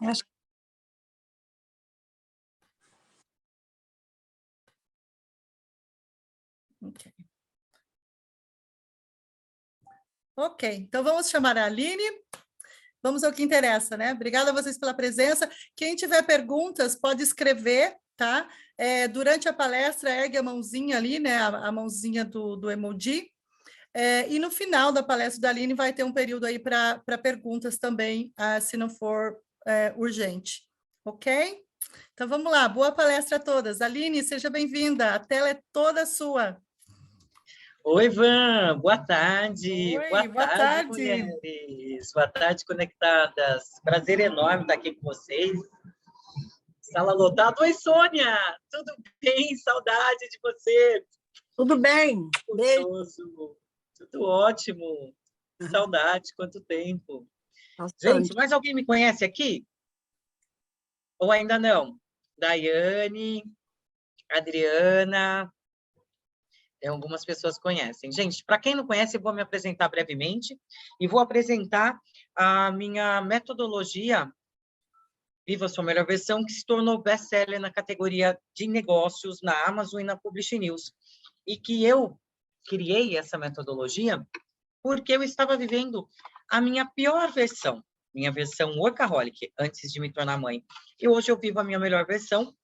Acho... Ok, então vamos chamar a Aline. Vamos ao que interessa, né? Obrigada a vocês pela presença. Quem tiver perguntas, pode escrever, tá? Durante a palestra, ergue a mãozinha ali, né? A mãozinha do emoji. E no final da palestra da Aline vai ter um período aí para perguntas também, se não for urgente. Ok? Então vamos lá, boa palestra a todas. Aline, seja bem-vinda, a tela é toda sua. Oi, Van, boa tarde. Oi, boa tarde, tarde. mulheres. Boa tarde, conectadas. Prazer enorme estar aqui com vocês. Sala lotada. Oi, Sônia. Tudo bem? Saudade de você. Tudo bem. Gostoso. Tudo ótimo. Saudade, quanto tempo. Bastante. Gente, mais alguém me conhece aqui? Ou ainda não? Daiane, Adriana... Algumas pessoas conhecem. Gente, para quem não conhece, eu vou me apresentar brevemente e vou apresentar a minha metodologia Viva Sua Melhor Versão, que se tornou best-seller na categoria de negócios na Amazon e na Publish News. E que eu criei essa metodologia porque eu estava vivendo a minha pior versão, minha versão workaholic, antes de me tornar mãe. E hoje eu vivo a minha melhor versão,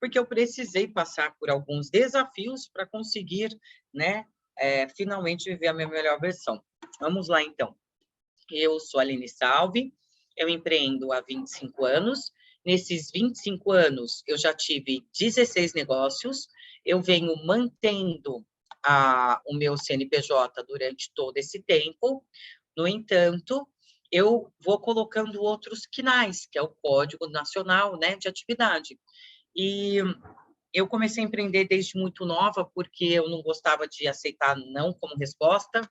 porque eu precisei passar por alguns desafios para conseguir, né, finalmente viver a minha melhor versão. Vamos lá, então. Eu sou a Aline Salve, eu empreendo há 25 anos. Nesses 25 anos, eu já tive 16 negócios. Eu venho mantendo o meu CNPJ durante todo esse tempo. No entanto, eu vou colocando outros CNAES, que é o Código Nacional, né, de Atividade. E eu comecei a empreender desde muito nova, porque eu não gostava de aceitar não como resposta.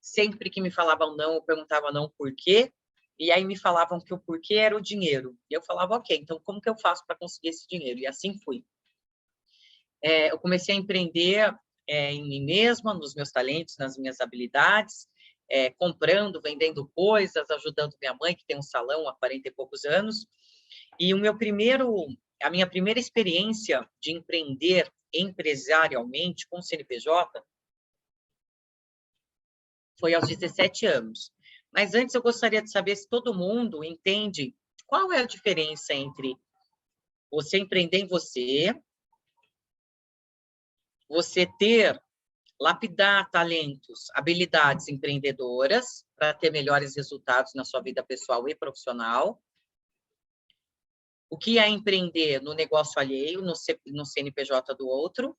Sempre que me falavam não, eu perguntava não por quê. E aí me falavam que o porquê era o dinheiro. E eu falava, ok, então como que eu faço para conseguir esse dinheiro? E assim fui. Eu comecei a empreender em mim mesma, nos meus talentos, nas minhas habilidades, comprando, vendendo coisas, ajudando minha mãe, que tem um salão há 40 e poucos anos. E a minha primeira experiência de empreender empresarialmente com CNPJ foi aos 17 anos. Mas antes eu gostaria de saber se todo mundo entende qual é a diferença entre você empreender em você, você lapidar talentos, habilidades empreendedoras para ter melhores resultados na sua vida pessoal e profissional, o que é empreender no negócio alheio, no CNPJ do outro,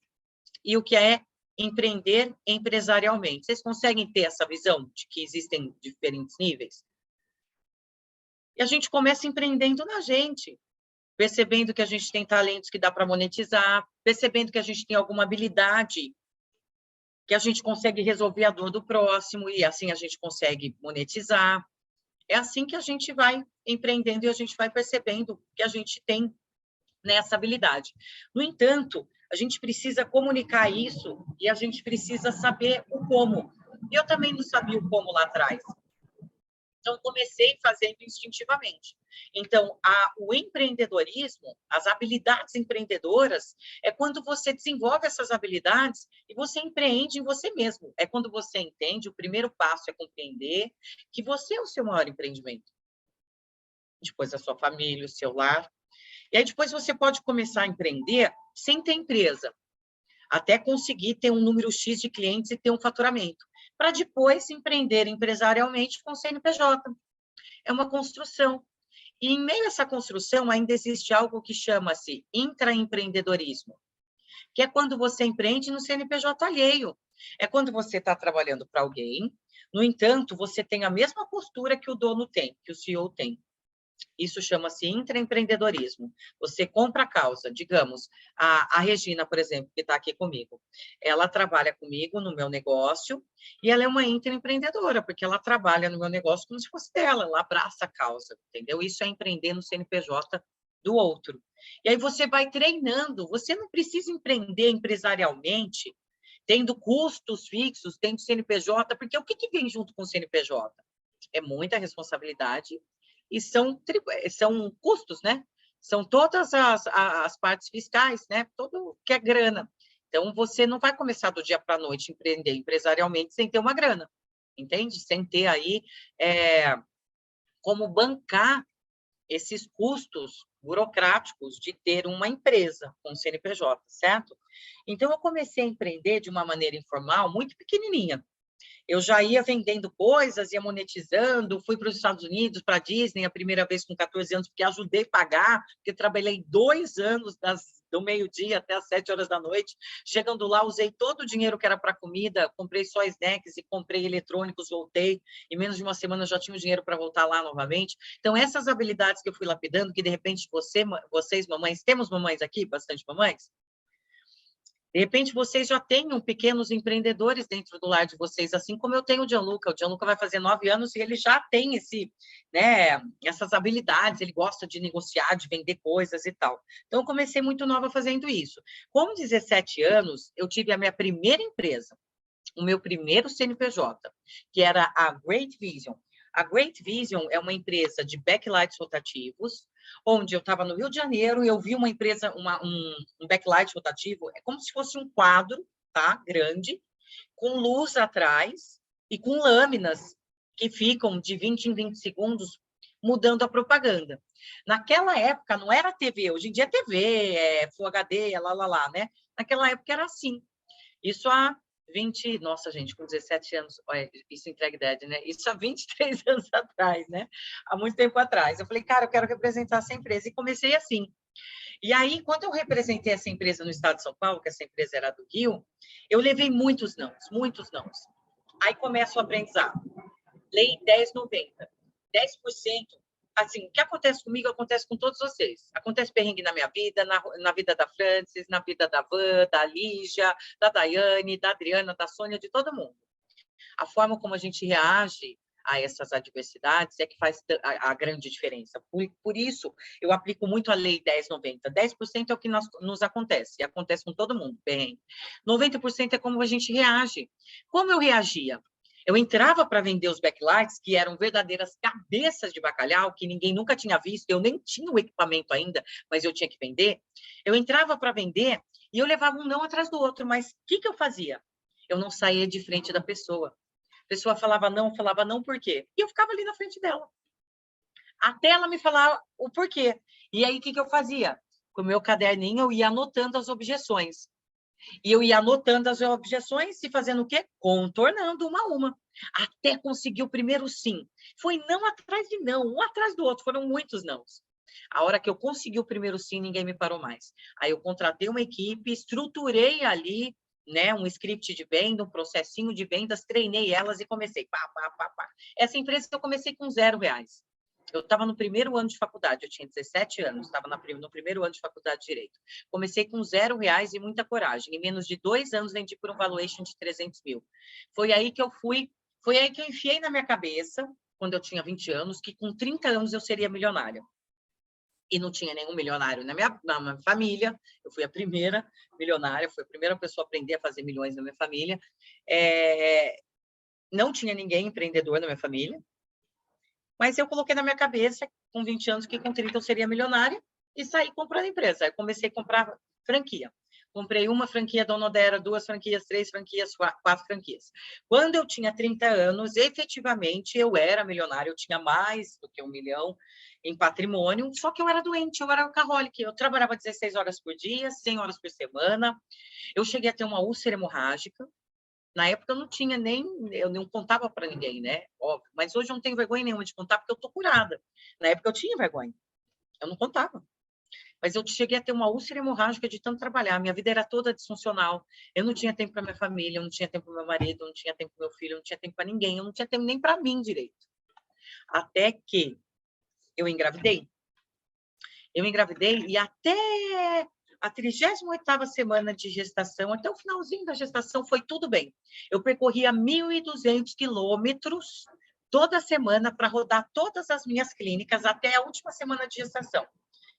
e o que é empreender empresarialmente. Vocês conseguem ter essa visão de que existem diferentes níveis? E a gente começa empreendendo na gente, percebendo que a gente tem talentos que dá para monetizar, percebendo que a gente tem alguma habilidade que a gente consegue resolver a dor do próximo e assim a gente consegue monetizar. É assim que a gente vai empreendendo e a gente vai percebendo que a gente tem nessa habilidade. No entanto, a gente precisa comunicar isso e a gente precisa saber o como. Eu também não sabia o como lá atrás. Então, comecei fazendo instintivamente. Então, o empreendedorismo, as habilidades empreendedoras, é quando você desenvolve essas habilidades e você empreende em você mesmo. É quando você entende, o primeiro passo é compreender que você é o seu maior empreendimento. Depois a sua família, o seu lar. E aí depois você pode começar a empreender sem ter empresa, até conseguir ter um número X de clientes e ter um faturamento, para depois empreender empresarialmente com CNPJ. É uma construção. E em meio a essa construção ainda existe algo que chama-se intraempreendedorismo, que é quando você empreende no CNPJ alheio. É quando você está trabalhando para alguém, no entanto, você tem a mesma postura que o dono tem, que o CEO tem. Isso chama-se intraempreendedorismo. Você compra a causa. Digamos, a Regina, por exemplo, que está aqui comigo, ela trabalha comigo no meu negócio e ela é uma intraempreendedora, porque ela trabalha no meu negócio como se fosse dela, ela abraça a causa, entendeu? Isso é empreender no CNPJ do outro. E aí você vai treinando, você não precisa empreender empresarialmente, tendo custos fixos, tendo CNPJ, porque o que vem junto com o CNPJ? É muita responsabilidade, e são custos, né? São todas as partes fiscais, né? Tudo que é grana. Então, você não vai começar do dia para a noite empreender empresarialmente sem ter uma grana, entende? Sem ter aí como bancar esses custos burocráticos de ter uma empresa com CNPJ, certo? Então, eu comecei a empreender de uma maneira informal, muito pequenininha. Eu já ia vendendo coisas, ia monetizando, fui para os Estados Unidos, para a Disney, a primeira vez com 14 anos, porque ajudei a pagar, porque trabalhei 2 anos do meio-dia até as 7 horas da noite. Chegando lá, usei todo o dinheiro que era para comida, comprei só snacks e comprei eletrônicos, voltei. Em menos de uma semana, eu já tinha o dinheiro para voltar lá novamente. Então, essas habilidades que eu fui lapidando, que de repente vocês, mamães, temos mamães aqui, bastante mamães? De repente, vocês já tenham pequenos empreendedores dentro do lar de vocês, assim como eu tenho o Gianluca. O Gianluca vai fazer 9 anos e ele já tem essas habilidades, ele gosta de negociar, de vender coisas e tal. Então, eu comecei muito nova fazendo isso. Com 17 anos, eu tive a minha primeira empresa, o meu primeiro CNPJ, que era a Great Vision. A Great Vision é uma empresa de backlights rotativos, onde eu estava no Rio de Janeiro e eu vi uma empresa, um backlight rotativo, é como se fosse um quadro, tá? Grande, com luz atrás e com lâminas que ficam de 20 em 20 segundos mudando a propaganda. Naquela época não era TV, hoje em dia é TV, Full HD, lá, né? Naquela época era assim. Isso há 20... Nossa, gente, com 17 anos... Olha, isso entrega idade, né? Isso há 23 anos atrás, né? Há muito tempo atrás. Eu falei, cara, eu quero representar essa empresa. E comecei assim. E aí, quando eu representei essa empresa no estado de São Paulo, que essa empresa era do Rio, eu levei muitos nãos, muitos nãos. Aí começa o aprendizado. Lei 1090. 10%. Assim, o que acontece comigo, acontece com todos vocês. Acontece perrengue na minha vida, na vida da Francis, na vida da Van, da Lígia, da Daiane, da Adriana, da Sônia, de todo mundo. A forma como a gente reage a essas adversidades é que faz a grande diferença. Por isso, eu aplico muito a lei 1090. 10% é o que nos acontece, e acontece com todo mundo, perrengue. 90% é como a gente reage. Como eu reagia? Eu entrava para vender os backlights, que eram verdadeiras cabeças de bacalhau, que ninguém nunca tinha visto, eu nem tinha o equipamento ainda, mas eu tinha que vender. Eu entrava para vender e eu levava um não atrás do outro, mas o que eu fazia? Eu não saía de frente da pessoa. A pessoa falava não, por quê? E eu ficava ali na frente dela. Até ela me falar o porquê. E aí, o que eu fazia? Com o meu caderninho, eu ia anotando as objeções. E eu ia anotando as objeções e fazendo o quê? Contornando uma a uma. Até conseguir o primeiro sim. Foi não atrás de não, um atrás do outro. Foram muitos nãos. A hora que eu consegui o primeiro sim, ninguém me parou mais. Aí eu contratei uma equipe, estruturei ali, né, um script de venda, um processinho de vendas, treinei elas e comecei. Pá. Essa empresa eu comecei com R$0. Eu estava no primeiro ano de faculdade, eu tinha 17 anos, estava no primeiro ano de faculdade de Direito. Comecei com R$0 e muita coragem. Em menos de 2 anos, vendi por um valuation de 300 mil. Foi aí que eu enfiei na minha cabeça, quando eu tinha 20 anos, que com 30 anos eu seria milionária. E não tinha nenhum milionário na minha família. Eu fui a primeira milionária, fui a primeira pessoa a aprender a fazer milhões na minha família. Não tinha ninguém empreendedor na minha família. Mas eu coloquei na minha cabeça, com 20 anos, que com 30 eu seria milionária e saí comprando empresa. Aí comecei a comprar franquia. Comprei uma franquia da Onodera, 2 franquias, 3 franquias, 4 franquias. Quando eu tinha 30 anos, efetivamente, eu era milionária. Eu tinha mais do que 1 milhão em patrimônio, só que eu era doente, eu era alcoólica. Eu trabalhava 16 horas por dia, 100 horas por semana. Eu cheguei a ter uma úlcera hemorrágica. Na época eu não tinha eu não contava para ninguém, né? Óbvio. Mas hoje eu não tenho vergonha nenhuma de contar porque eu tô curada. Na época eu tinha vergonha. Eu não contava. Mas eu cheguei a ter uma úlcera hemorrágica de tanto trabalhar. Minha vida era toda disfuncional. Eu não tinha tempo para minha família, eu não tinha tempo para meu marido, eu não tinha tempo para meu filho, eu não tinha tempo para ninguém, eu não tinha tempo nem para mim direito. Até que eu engravidei. Eu engravidei e até a 38ª semana de gestação, até o finalzinho da gestação, foi tudo bem. Eu percorria 1.200 quilômetros toda semana para rodar todas as minhas clínicas até a última semana de gestação.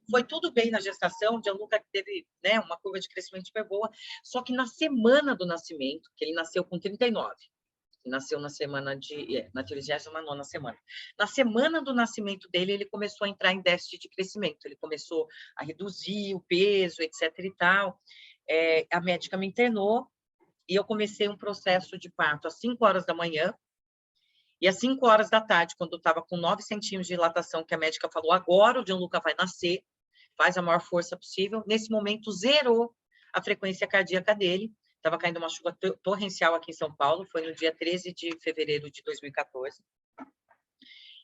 Foi tudo bem na gestação, o Gianluca teve, né, uma curva de crescimento super boa, só que na semana do nascimento, que ele nasceu com 39, Nasceu na semana na 39ª semana. Na semana do nascimento dele, ele começou a entrar em déficit de crescimento. Ele começou a reduzir o peso, etc. e tal. A médica me internou e eu comecei um processo de parto às 5 horas da manhã. E às 5 horas da tarde, quando eu estava com 9 centímetros de dilatação, que a médica falou, agora o Gianluca vai nascer, faz a maior força possível. Nesse momento, zerou a frequência cardíaca dele. Estava caindo uma chuva torrencial aqui em São Paulo, foi no dia 13 de fevereiro de 2014.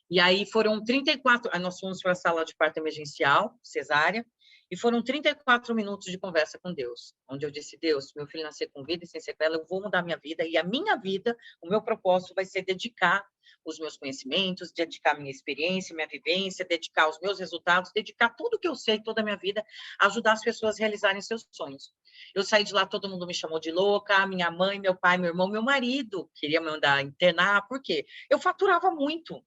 E aí foram 34... Nós fomos para a sala de parto emergencial, cesárea, e foram 34 minutos de conversa com Deus, onde eu disse, Deus, meu filho nascer com vida e sem sequela, eu vou mudar minha vida, e a minha vida, o meu propósito vai ser dedicar os meus conhecimentos, dedicar minha experiência, minha vivência, dedicar os meus resultados, dedicar tudo que eu sei, toda a minha vida, a ajudar as pessoas a realizarem seus sonhos. Eu saí de lá, todo mundo me chamou de louca, minha mãe, meu pai, meu irmão, meu marido queria me mandar internar, por quê? Eu faturava muito,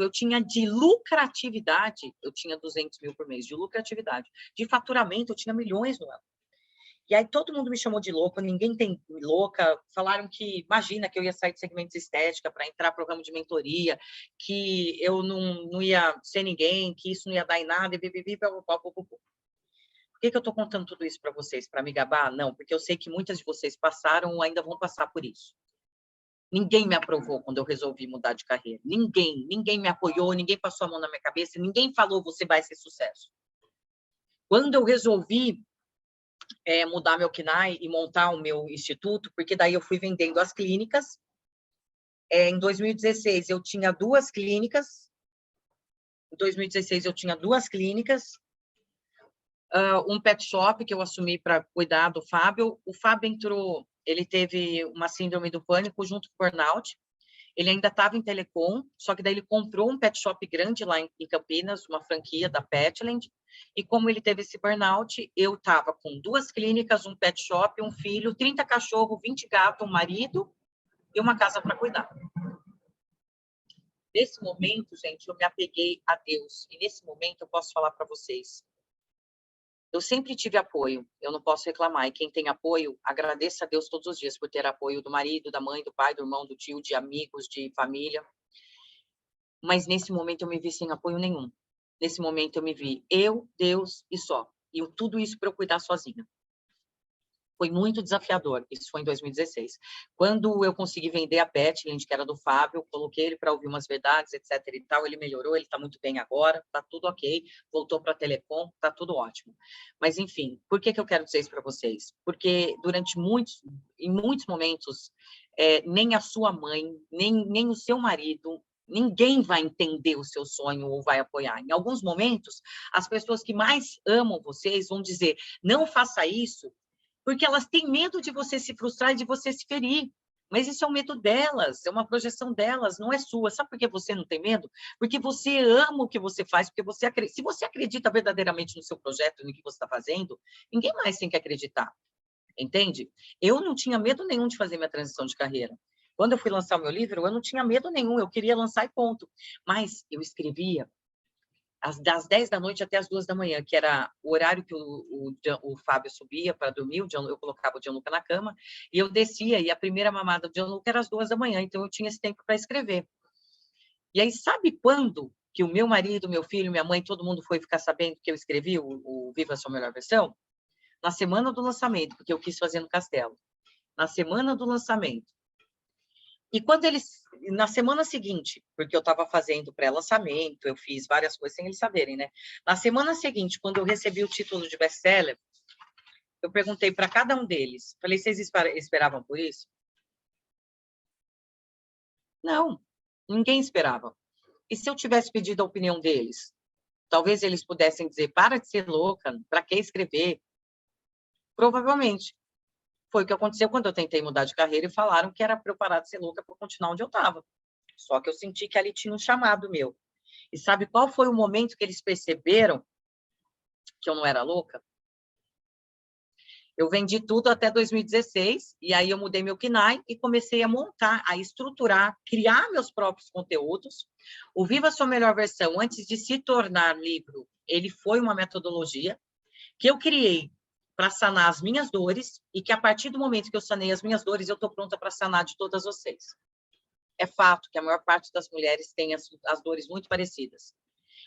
eu tinha de lucratividade, eu tinha 200 mil por mês de lucratividade, de faturamento eu tinha milhões no ano. E aí todo mundo me chamou de louca, ninguém tem louca, falaram que, imagina que eu ia sair de segmentos de estética para entrar no programa de mentoria, que eu não ia ser ninguém, que isso não ia dar em nada, e bibibi, Por que eu estou contando tudo isso para vocês? Para me gabar? Não, porque eu sei que muitas de vocês passaram ou ainda vão passar por isso. Ninguém me aprovou quando eu resolvi mudar de carreira. Ninguém me apoiou, ninguém passou a mão na minha cabeça, ninguém falou, você vai ser sucesso. Quando eu resolvi mudar meu KNAI e montar o meu instituto, porque daí eu fui vendendo as clínicas. Em 2016, eu tinha 2 clínicas. Um pet shop que eu assumi para cuidar do Fábio. O Fábio entrou, ele teve uma síndrome do pânico junto com o burnout. Ele ainda estava em Telecom, só que daí ele comprou um pet shop grande lá em Campinas, uma franquia da Petland, e como ele teve esse burnout, eu estava com 2 clínicas, um pet shop, um filho, 30 cachorros, 20 gatos, um marido e uma casa para cuidar. Nesse momento, gente, eu me apeguei a Deus, e nesse momento eu posso falar para vocês, eu sempre tive apoio, eu não posso reclamar. E quem tem apoio, agradeça a Deus todos os dias por ter apoio do marido, da mãe, do pai, do irmão, do tio, de amigos, de família. Mas nesse momento eu me vi sem apoio nenhum. Nesse momento eu me vi eu, Deus e só. E tudo isso para eu cuidar sozinha. Foi muito desafiador. Isso foi em 2016. Quando eu consegui vender a Petland, que era do Fábio, coloquei ele para ouvir umas verdades, etc. e tal, ele melhorou, ele está muito bem agora, está tudo ok, voltou para a Telecom, está tudo ótimo. Mas, enfim, por que eu quero dizer isso para vocês? Porque em muitos momentos, nem a sua mãe, nem o seu marido, ninguém vai entender o seu sonho ou vai apoiar. Em alguns momentos, as pessoas que mais amam vocês vão dizer, não faça isso, porque elas têm medo de você se frustrar e de você se ferir. Mas isso é um medo delas, é uma projeção delas, não é sua. Sabe por que você não tem medo? Porque você ama o que você faz, porque se você acredita verdadeiramente no seu projeto, no que você está fazendo, ninguém mais tem que acreditar, entende? Eu não tinha medo nenhum de fazer minha transição de carreira. Quando eu fui lançar o meu livro, eu não tinha medo nenhum, eu queria lançar e ponto. Mas eu escrevia das 10 da noite até as 2 da manhã, que era o horário que o Fábio subia para dormir, eu colocava o Gianluca na cama, e eu descia, e a primeira mamada do Gianluca era às 2 da manhã, então eu tinha esse tempo para escrever. E aí, sabe quando que o meu marido, meu filho, minha mãe, todo mundo foi ficar sabendo que eu escrevi o Viva a Sua Melhor Versão? Na semana do lançamento, porque eu quis fazer no Castelo. Na semana do lançamento. E quando eles, na semana seguinte, porque eu estava fazendo pré-lançamento, eu fiz várias coisas sem eles saberem, né? Na semana seguinte, quando eu recebi o título de best-seller, eu perguntei para cada um deles, falei, vocês esperavam por isso? Não, ninguém esperava. E se eu tivesse pedido a opinião deles? Talvez eles pudessem dizer, para de ser louca, para que escrever? Provavelmente. Foi o que aconteceu quando eu tentei mudar de carreira e falaram que era para eu parar de ser louca para continuar onde eu estava. Só que eu senti que ali tinha um chamado meu. E sabe qual foi o momento que eles perceberam que eu não era louca? Eu vendi tudo até 2016, e aí eu mudei meu KNAI e comecei a montar, a estruturar, criar meus próprios conteúdos. O Viva a Sua Melhor Versão, antes de se tornar livro, ele foi uma metodologia que eu criei para sanar as minhas dores e que a partir do momento que eu sanei as minhas dores, eu estou pronta para sanar de todas vocês. É fato que a maior parte das mulheres tem as dores muito parecidas.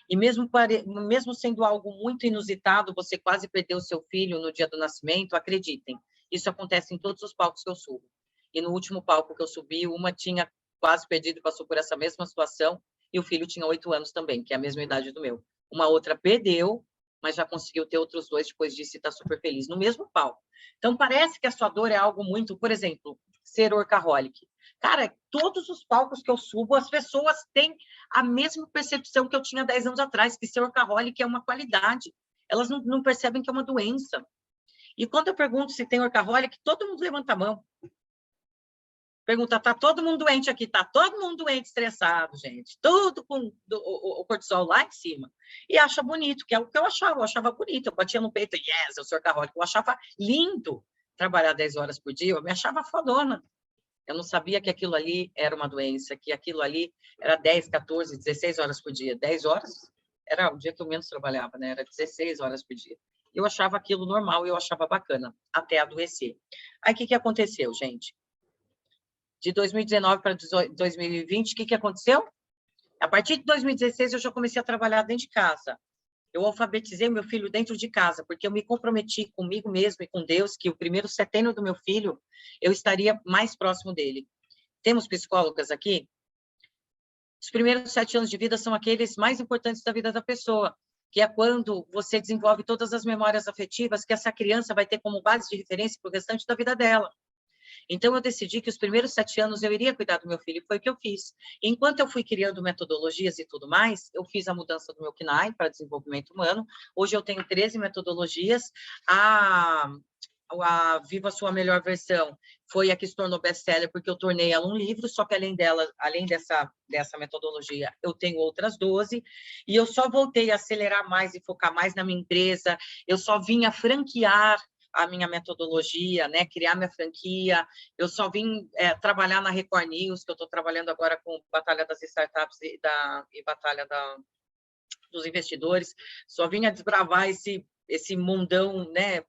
E mesmo sendo algo muito inusitado, você quase perdeu seu filho no dia do nascimento, acreditem, isso acontece em todos os palcos que eu subo. E no último palco que eu subi, uma tinha quase perdido e passou por essa mesma situação, e o filho tinha 8 anos também, que é a mesma idade do meu. Uma outra perdeu, mas já conseguiu ter outros 2 depois disso e está super feliz, no mesmo palco. Então, parece que a sua dor é algo muito... Por exemplo, ser workaholic. Cara, todos os palcos que eu subo, as pessoas têm a mesma percepção que eu tinha 10 anos atrás, que ser workaholic é uma qualidade. Elas não percebem que é uma doença. E quando eu pergunto se tem workaholic, todo mundo levanta a mão. Pergunta, tá todo mundo doente aqui? Tá todo mundo doente, estressado, gente. Tudo com o cortisol lá em cima. E acha bonito, que é o que eu achava bonito. Eu batia no peito, yes, eu sou workaholic. Eu achava lindo trabalhar 10 horas por dia, eu me achava fodona. Eu não sabia que aquilo ali era uma doença, que aquilo ali era 10, 14, 16 horas por dia. 10 horas era o dia que eu menos trabalhava, né? Era 16 horas por dia. Eu achava aquilo normal, eu achava bacana, até adoecer. Aí, o que aconteceu, gente? De 2019 para 2020, o que aconteceu? A partir de 2016, eu já comecei a trabalhar dentro de casa. Eu alfabetizei meu filho dentro de casa, porque eu me comprometi comigo mesmo e com Deus que o primeiro setênio do meu filho, eu estaria mais próximo dele. Temos psicólogas aqui? Os primeiros 7 anos de vida são aqueles mais importantes da vida da pessoa, que é quando você desenvolve todas as memórias afetivas que essa criança vai ter como base de referência para o restante da vida dela. Então, eu decidi que os primeiros 7 anos eu iria cuidar do meu filho, e foi o que eu fiz. Enquanto eu fui criando metodologias e tudo mais, eu fiz a mudança do meu CNAE para desenvolvimento humano. Hoje eu tenho 13 metodologias. A Viva a Sua Melhor Versão foi a que se tornou best-seller, porque eu tornei ela um livro, só que além dessa metodologia, eu tenho outras 12, e eu só voltei a acelerar mais e focar mais na minha empresa, eu só vim a franquear a minha metodologia, né, criar minha franquia, eu só vim trabalhar na Record News, que eu estou trabalhando agora com Batalha das Startups e Batalha dos Investidores, só vim a desbravar esse mundão, né,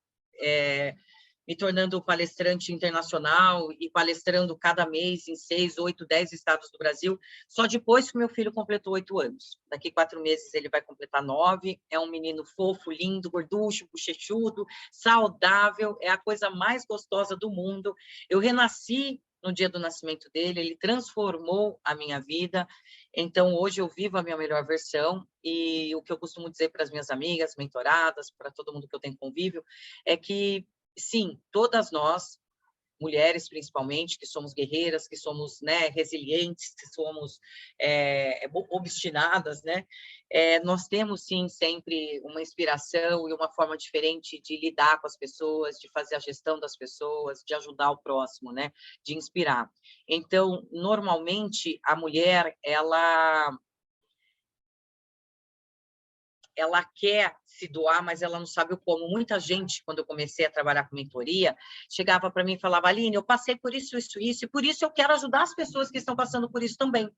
me tornando palestrante internacional e palestrando cada mês em 6, 8, 10 estados do Brasil, só depois que meu filho completou 8 anos. Daqui 4 meses ele vai completar 9, é um menino fofo, lindo, gorducho, bochechudo, saudável, é a coisa mais gostosa do mundo. Eu renasci no dia do nascimento dele, ele transformou a minha vida, então hoje eu vivo a minha melhor versão, e o que eu costumo dizer para as minhas amigas, mentoradas, para todo mundo que eu tenho convívio, é que sim, todas nós, mulheres principalmente, que somos guerreiras, que somos, né, resilientes, que somos obstinadas, né, nós temos sim sempre uma inspiração e uma forma diferente de lidar com as pessoas, de fazer a gestão das pessoas, de ajudar o próximo, né, de inspirar. Então, normalmente, a mulher, ela quer se doar, mas ela não sabe o como. Muita gente, quando eu comecei a trabalhar com mentoria, chegava para mim e falava, Aline, eu passei por isso, isso, isso, e por isso eu quero ajudar as pessoas que estão passando por isso também.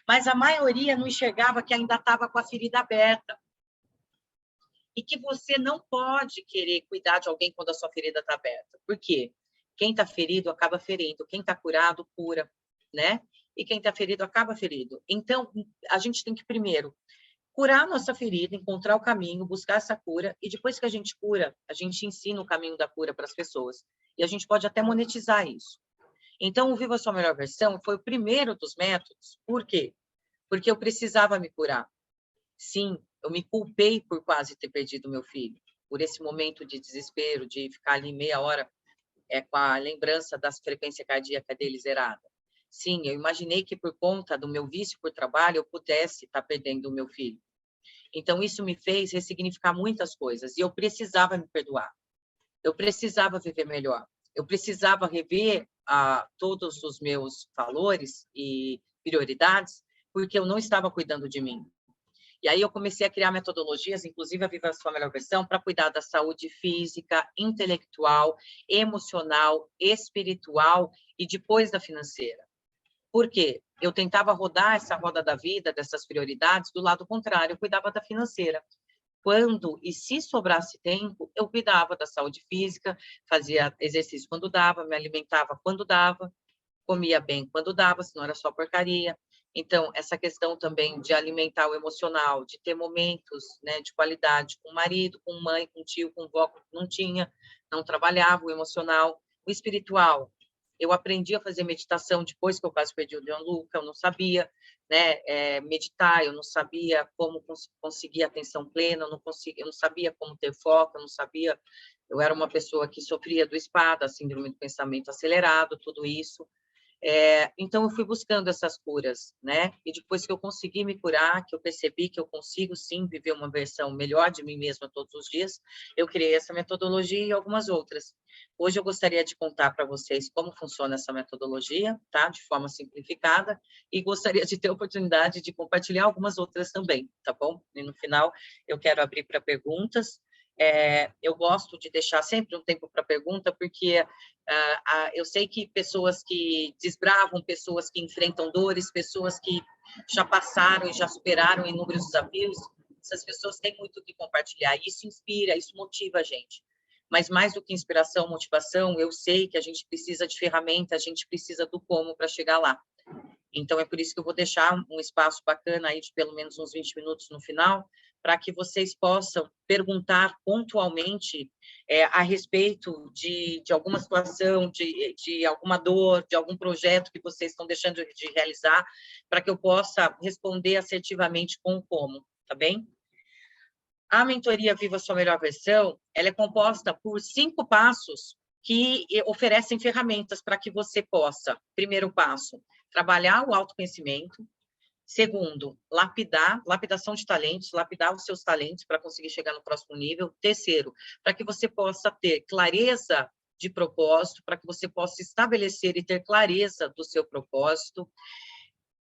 Mas a maioria não enxergava que ainda estava com a ferida aberta. E que você não pode querer cuidar de alguém quando a sua ferida está aberta. Por quê? Quem está ferido acaba ferindo, quem está curado, cura, né? E quem está ferido acaba ferido. Então, a gente tem que primeiro curar a nossa ferida, encontrar o caminho, buscar essa cura, e depois que a gente cura, a gente ensina o caminho da cura para as pessoas. E a gente pode até monetizar isso. Então, o Viva a Sua Melhor Versão foi o primeiro dos métodos. Por quê? Porque eu precisava me curar. Sim, eu me culpei por quase ter perdido meu filho, por esse momento de desespero, de ficar ali meia hora com a lembrança da frequência cardíaca dele zerada. Sim, eu imaginei que por conta do meu vício por trabalho, eu pudesse estar perdendo o meu filho. Então, isso me fez ressignificar muitas coisas. E eu precisava me perdoar. Eu precisava viver melhor. Eu precisava rever todos os meus valores e prioridades, porque eu não estava cuidando de mim. E aí eu comecei a criar metodologias, inclusive a Viva a Sua Melhor Versão, para cuidar da saúde física, intelectual, emocional, espiritual e depois da financeira. Por quê? Eu tentava rodar essa roda da vida, dessas prioridades, do lado contrário, eu cuidava da financeira. quando e se sobrasse tempo, eu cuidava da saúde física, fazia exercício quando dava, me alimentava quando dava, comia bem quando dava, senão era só porcaria. Então, essa questão também de alimentar o emocional, de ter momentos, né, de qualidade com o marido, com mãe, com tio, com vó, não tinha, não trabalhava o emocional. O espiritual, eu aprendi a fazer meditação depois que eu quase perdi o John Luca, eu não sabia, né, meditar, eu não sabia como conseguir atenção plena, eu não sabia como ter foco, eu não sabia, eu era uma pessoa que sofria do SPA, síndrome do pensamento acelerado, tudo isso. Então, eu fui buscando essas curas, né? E depois que eu consegui me curar, que eu percebi que eu consigo, sim, viver uma versão melhor de mim mesma todos os dias, eu criei essa metodologia e algumas outras. Hoje eu gostaria de contar para vocês como funciona essa metodologia, tá? De forma simplificada, e gostaria de ter a oportunidade de compartilhar algumas outras também, tá bom? E no final, eu quero abrir para perguntas. Eu gosto de deixar sempre um tempo para pergunta, porque eu sei que pessoas que desbravam, pessoas que enfrentam dores, pessoas que já passaram e já superaram inúmeros desafios, essas pessoas têm muito o que compartilhar. Isso inspira, isso motiva a gente. Mas mais do que inspiração, motivação, eu sei que a gente precisa de ferramentas, a gente precisa do como para chegar lá. Então, é por isso que eu vou deixar um espaço bacana aí de pelo menos uns 20 minutos no final, para que vocês possam perguntar pontualmente a respeito de alguma situação, de alguma dor, de algum projeto que vocês estão deixando de realizar, para que eu possa responder assertivamente com o como, tá bem? A mentoria Viva Sua Melhor Versão, ela é composta por 5 passos que oferecem ferramentas para que você possa, primeiro passo, trabalhar o autoconhecimento. Segundo, lapidação de talentos, lapidar os seus talentos para conseguir chegar no próximo nível. Terceiro, para que você possa ter clareza de propósito, para que você possa estabelecer e ter clareza do seu propósito.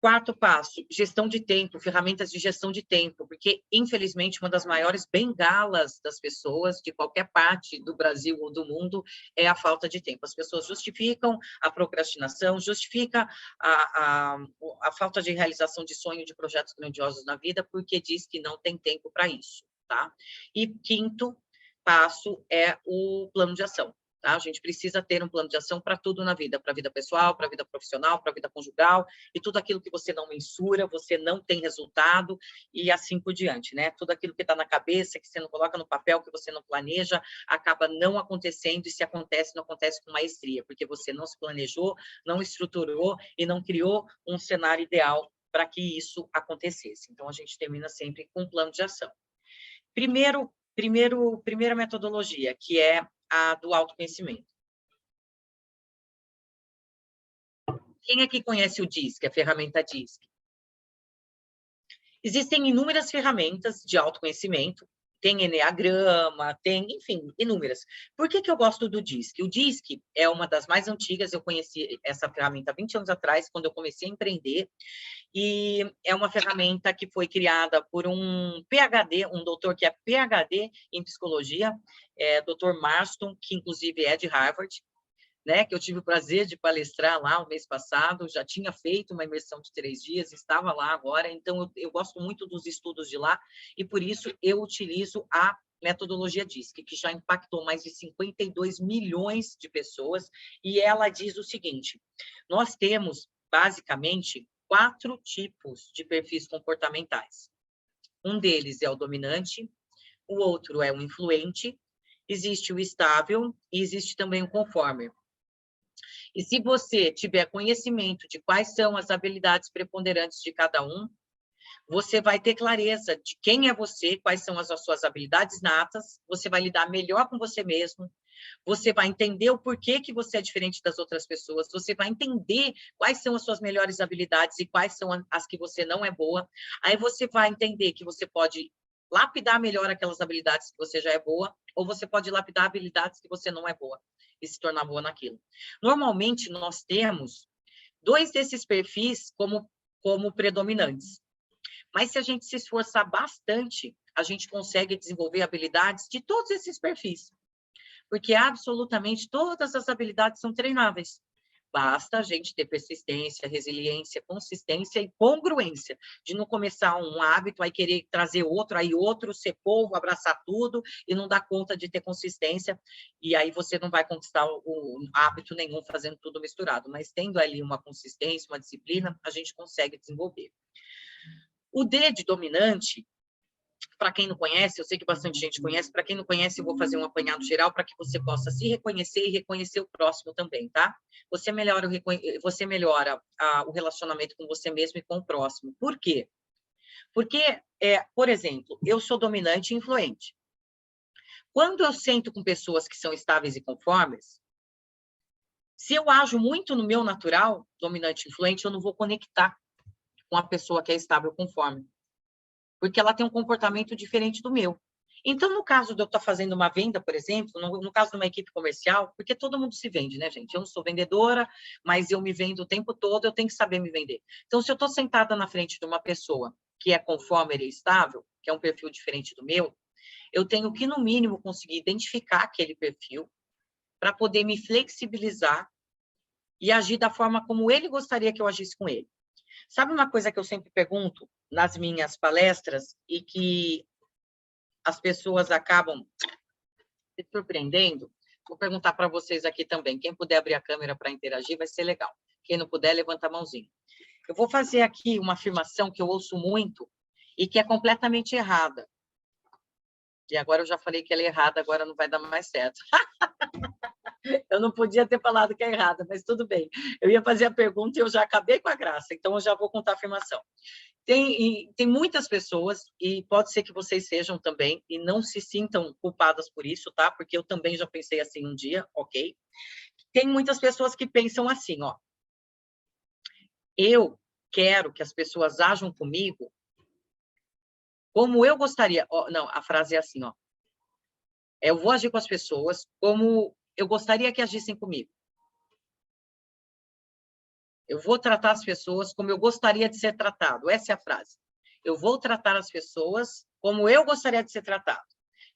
Quarto passo, gestão de tempo, ferramentas de gestão de tempo, porque, infelizmente, uma das maiores bengalas das pessoas, de qualquer parte do Brasil ou do mundo, é a falta de tempo. As pessoas justificam a procrastinação, justificam a falta de realização de sonho de projetos grandiosos na vida, porque diz que não tem tempo para isso, tá? E quinto passo é o plano de ação. Tá? A gente precisa ter um plano de ação para tudo na vida, para a vida pessoal, para a vida profissional, para a vida conjugal, e tudo aquilo que você não mensura, você não tem resultado, e assim por diante, né? Tudo aquilo que está na cabeça, que você não coloca no papel, que você não planeja, acaba não acontecendo, e se acontece, não acontece com maestria, porque você não se planejou, não estruturou e não criou um cenário ideal para que isso acontecesse. Então, a gente termina sempre com um plano de ação. Primeira metodologia, que é a do autoconhecimento. Quem aqui conhece o DISC, a ferramenta DISC? Existem inúmeras ferramentas de autoconhecimento, tem Eneagrama, tem, enfim, inúmeras. Por que eu gosto do DISC? O DISC é uma das mais antigas, eu conheci essa ferramenta há 20 anos atrás, quando eu comecei a empreender, e é uma ferramenta que foi criada por um PhD, um doutor que é PhD em psicologia, Dr. Marston, que inclusive é de Harvard, né, que eu tive o prazer de palestrar lá o mês passado, já tinha feito uma imersão de 3 dias, estava lá agora, então eu gosto muito dos estudos de lá, e por isso eu utilizo a metodologia DISC, que já impactou mais de 52 milhões de pessoas, e ela diz o seguinte: nós temos, basicamente, 4 tipos de perfis comportamentais. Um deles é o dominante, o outro é o influente, existe o estável e existe também o conforme. E se você tiver conhecimento de quais são as habilidades preponderantes de cada um, você vai ter clareza de quem é você, quais são as suas habilidades natas, você vai lidar melhor com você mesmo, você vai entender o porquê que você é diferente das outras pessoas, você vai entender quais são as suas melhores habilidades e quais são as que você não é boa. Aí você vai entender que você pode lapidar melhor aquelas habilidades que você já é boa, ou você pode lapidar habilidades que você não é boa e se tornar boa naquilo. Normalmente, nós temos 2 desses perfis como predominantes. Mas se a gente se esforçar bastante, a gente consegue desenvolver habilidades de todos esses perfis. Porque absolutamente todas as habilidades são treináveis. Basta a gente ter persistência, resiliência, consistência e congruência, de não começar um hábito, aí querer trazer outro, aí outro, ser povo, abraçar tudo e não dar conta de ter consistência, e aí você não vai conquistar o hábito nenhum fazendo tudo misturado, mas tendo ali uma consistência, uma disciplina, a gente consegue desenvolver. O D de dominante, para quem não conhece, eu sei que bastante gente conhece, para quem não conhece, eu vou fazer um apanhado geral para que você possa se reconhecer e reconhecer o próximo também, tá? Você melhora o relacionamento com você mesmo e com o próximo. Por quê? Porque, por exemplo, eu sou dominante e influente. Quando eu sento com pessoas que são estáveis e conformes, se eu ajo muito no meu natural, dominante e influente, eu não vou conectar com a pessoa que é estável e conforme, porque ela tem um comportamento diferente do meu. Então, no caso de eu estar fazendo uma venda, por exemplo, no caso de uma equipe comercial, porque todo mundo se vende, né, gente? Eu não sou vendedora, mas eu me vendo o tempo todo, eu tenho que saber me vender. Então, se eu estou sentada na frente de uma pessoa que é conforme e estável, que é um perfil diferente do meu, eu tenho que, no mínimo, conseguir identificar aquele perfil para poder me flexibilizar e agir da forma como ele gostaria que eu agisse com ele. Sabe uma coisa que eu sempre pergunto nas minhas palestras e que as pessoas acabam se surpreendendo? Vou perguntar para vocês aqui também. Quem puder abrir a câmera para interagir vai ser legal. Quem não puder, levanta a mãozinha. Eu vou fazer aqui uma afirmação que eu ouço muito e que é completamente errada. E agora eu já falei que ela é errada, agora não vai dar mais certo. Eu não podia ter falado que é errada, mas tudo bem. Eu ia fazer a pergunta e eu já acabei com a graça, então eu já vou contar a afirmação. Tem muitas pessoas, e pode ser que vocês sejam também, e não se sintam culpadas por isso, tá? Porque eu também já pensei assim um dia, ok? Tem muitas pessoas que pensam assim, ó. Eu quero que as pessoas ajam comigo como eu gostaria. Ó, não, a frase é assim, ó. Eu vou agir com as pessoas como eu gostaria que agissem comigo. Eu vou tratar as pessoas como eu gostaria de ser tratado. Essa é a frase. Eu vou tratar as pessoas como eu gostaria de ser tratado.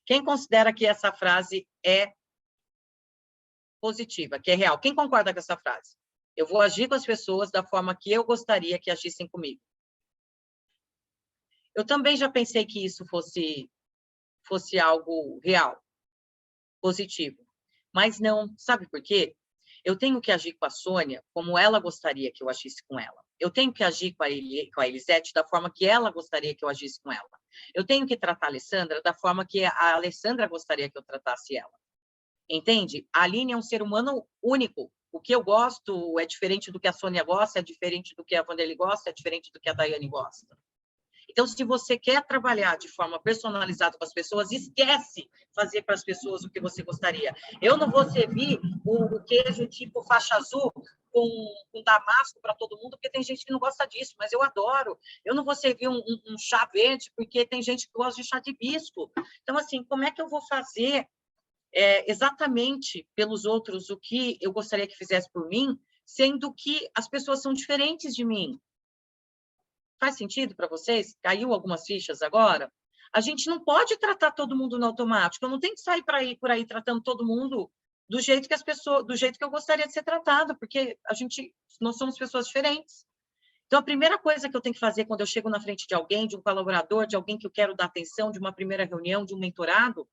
Quem considera que essa frase é positiva, que é real? Quem concorda com essa frase? Eu vou agir com as pessoas da forma que eu gostaria que agissem comigo. Eu também já pensei que isso fosse algo real, positivo. Mas não, sabe por quê? Eu tenho que agir com a Sônia como ela gostaria que eu agisse com ela. Eu tenho que agir com a Elisete da forma que ela gostaria que eu agisse com ela. Eu tenho que tratar a Alessandra da forma que a Alessandra gostaria que eu tratasse ela. Entende? A Aline é um ser humano único. O que eu gosto é diferente do que a Sônia gosta, é diferente do que a Vanderlei gosta, é diferente do que a Daiane gosta. Então, se você quer trabalhar de forma personalizada com as pessoas, esquece fazer para as pessoas o que você gostaria. Eu não vou servir o queijo tipo faixa azul com damasco para todo mundo, porque tem gente que não gosta disso, mas eu adoro. Eu não vou servir um chá verde, porque tem gente que gosta de chá de hibisco. Então, assim, como é que eu vou fazer exatamente pelos outros o que eu gostaria que fizesse por mim, sendo que as pessoas são diferentes de mim? Faz sentido para vocês? Caiu algumas fichas agora? A gente não pode tratar todo mundo no automático. Eu não tenho que sair por aí tratando todo mundo do jeito que eu gostaria de ser tratado, porque nós somos pessoas diferentes. Então, a primeira coisa que eu tenho que fazer quando eu chego na frente de alguém, de um colaborador, de alguém que eu quero dar atenção, de uma primeira reunião, de um mentorado,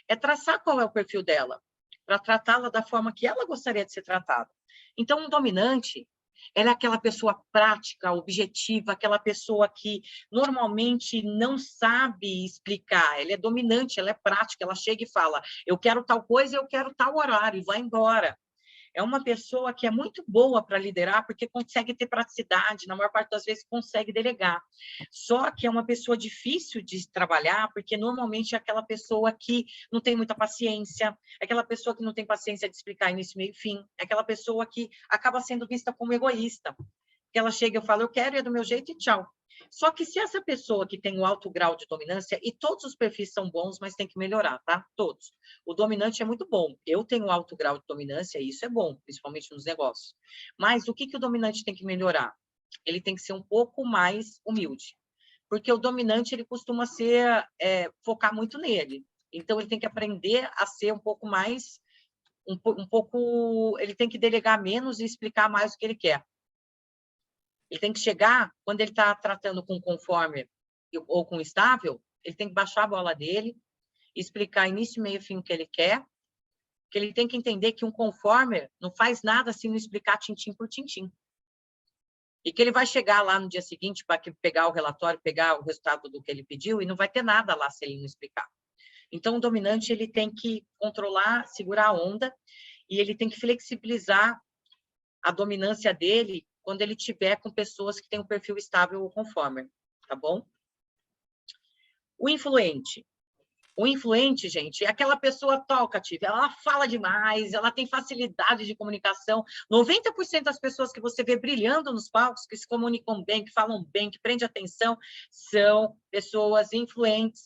é traçar qual é o perfil dela, para tratá-la da forma que ela gostaria de ser tratada. Então, um dominante, ela é aquela pessoa prática, objetiva, aquela pessoa que normalmente não sabe explicar. Ela é dominante, ela é prática, ela chega e fala: eu quero tal coisa, eu quero tal horário, e vai embora. É uma pessoa que é muito boa para liderar, porque consegue ter praticidade, na maior parte das vezes consegue delegar. Só que é uma pessoa difícil de trabalhar, porque normalmente é aquela pessoa que não tem muita paciência, é aquela pessoa que não tem paciência de explicar início, meio e fim, é aquela pessoa que acaba sendo vista como egoísta. Que ela chega e fala, eu quero, é do meu jeito e tchau. Só que se essa pessoa que tem um alto grau de dominância, e todos os perfis são bons, mas tem que melhorar, tá? Todos. O dominante é muito bom. Eu tenho um alto grau de dominância e isso é bom, principalmente nos negócios. Mas o que o dominante tem que melhorar? Ele tem que ser um pouco mais humilde. Porque o dominante, ele costuma focar muito nele. Então, ele tem que aprender a ser um pouco mais um pouco, ele tem que delegar menos e explicar mais o que ele quer. Ele tem que chegar, quando ele está tratando com conforme ou com estável, ele tem que baixar a bola dele, explicar início, meio e fim o que ele quer, que ele tem que entender que um conforme não faz nada se não explicar tintim por tintim. E que ele vai chegar lá no dia seguinte para pegar o relatório, pegar o resultado do que ele pediu, e não vai ter nada lá se ele não explicar. Então, o dominante ele tem que controlar, segurar a onda, e ele tem que flexibilizar a dominância dele quando ele tiver com pessoas que têm um perfil estável ou conforme, tá bom? O influente. O influente, gente, é aquela pessoa talkative, ela fala demais, ela tem facilidade de comunicação. 90% das pessoas que você vê brilhando nos palcos, que se comunicam bem, que falam bem, que prendem atenção, são pessoas influentes.